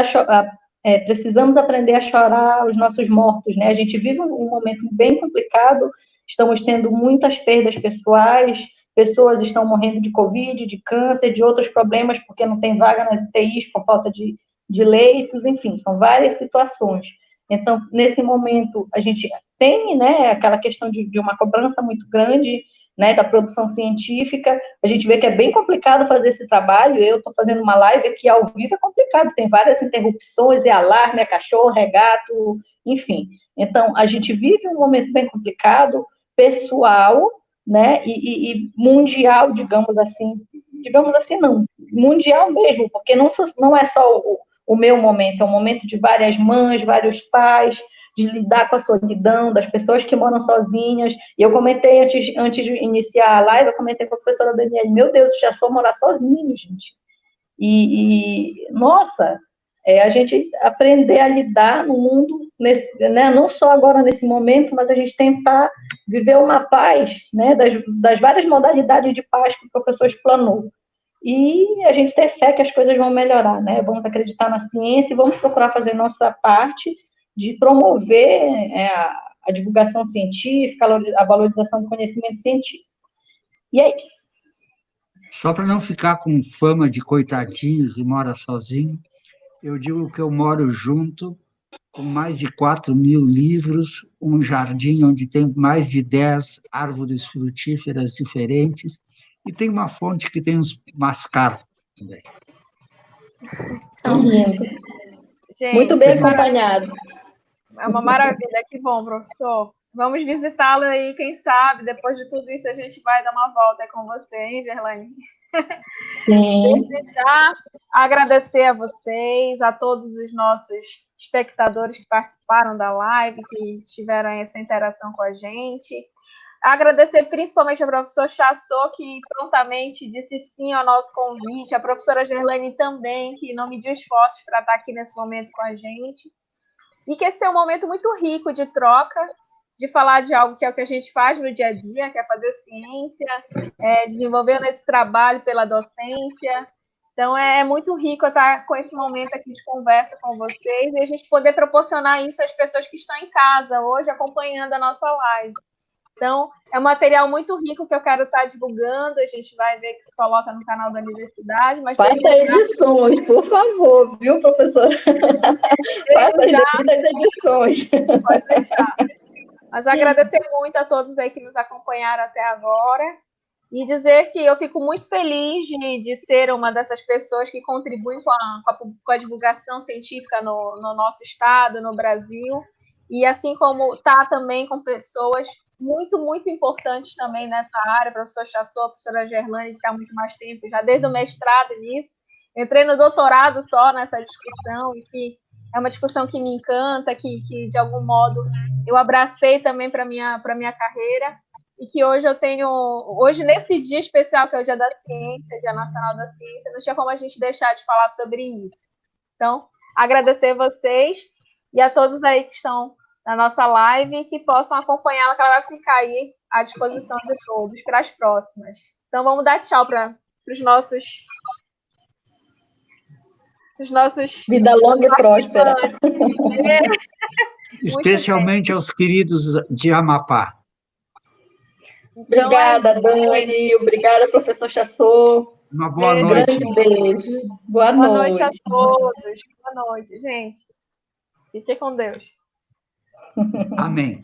precisamos aprender a chorar os nossos mortos, né? A gente vive um momento bem complicado, estamos tendo muitas perdas pessoais, pessoas estão morrendo de Covid, de câncer, de outros problemas, porque não tem vaga nas UTIs por falta de leitos, enfim, são várias situações. Então, nesse momento, a gente tem, né, aquela questão de uma cobrança muito grande né, da produção científica. A gente vê que é bem complicado fazer esse trabalho. Eu estou fazendo uma live aqui ao vivo, é complicado, tem várias interrupções, é alarme, é cachorro, é gato, enfim. Então, a gente vive um momento bem complicado, pessoal, né, e mundial, digamos assim não, mundial mesmo, porque não é só o meu momento, é um momento de várias mães, vários pais, de lidar com a solidão, das pessoas que moram sozinhas. E eu comentei antes de iniciar a live, eu comentei com a professora Daniela, meu Deus, já sou morar sozinho, gente. Nossa, a gente aprender a lidar no mundo, né, não só agora nesse momento, mas a gente tentar viver uma paz, né, das várias modalidades de paz que o professor explanou. E a gente ter fé que as coisas vão melhorar, né? Vamos acreditar na ciência e vamos procurar fazer nossa parte de promover a divulgação científica, a valorização do conhecimento científico. E é isso. Só para não ficar com fama de coitadinhos e mora sozinho, eu digo que eu moro junto com mais de 4.000 livros, um jardim onde tem mais de 10 árvores frutíferas diferentes, e tem uma fonte que tem uns mascaros também. Então, lindo. Gente, muito bem acompanhado. É uma maravilha, que bom, professor. Vamos visitá-lo aí, quem sabe, depois de tudo isso, a gente vai dar uma volta com você, hein, Gerlaine? Sim. Desde já, agradecer a vocês, a todos os nossos espectadores que participaram da live, que tiveram essa interação com a gente. Agradecer principalmente ao professor Chassot, que prontamente disse sim ao nosso convite, a professora Gerlaine também, que não mediu esforços para estar aqui nesse momento com a gente. E que esse é um momento muito rico de troca, de falar de algo que é o que a gente faz no dia a dia, que é fazer ciência, desenvolvendo esse trabalho pela docência. Então, é muito rico estar com esse momento aqui de conversa com vocês e a gente poder proporcionar isso às pessoas que estão em casa hoje, acompanhando a nossa live. Então, é um material muito rico que eu quero estar divulgando, a gente vai ver que se coloca no canal da universidade. Mas faça edições, por favor, viu, professora? Faça já edições. Pode deixar. Mas agradecer muito a todos aí que nos acompanharam até agora e dizer que eu fico muito feliz de ser uma dessas pessoas que contribuem com a divulgação científica no nosso estado, no Brasil, e assim como está também com pessoas muito, muito importantes também nessa área, professor Chassot, professora Gerlaine, que está há muito mais tempo, já desde o mestrado nisso. Entrei no doutorado só nessa discussão, e que é uma discussão que me encanta, que de algum modo eu abracei também para minha carreira, e que hoje nesse dia especial, que é o Dia da Ciência, Dia Nacional da Ciência, não tinha como a gente deixar de falar sobre isso. Então, agradecer a vocês e a todos aí que estão na nossa live, que possam acompanhá-la, que ela vai ficar aí à disposição de todos para as próximas. Então, vamos dar tchau para os nossos... Vida longa e próspera. Especialmente aos queridos de Amapá. Então, obrigada, Dani. Obrigada, professor Chassot. Uma boa noite. Grande beijo. Boa noite a todos. Boa noite, gente. Fiquem com Deus. Amém.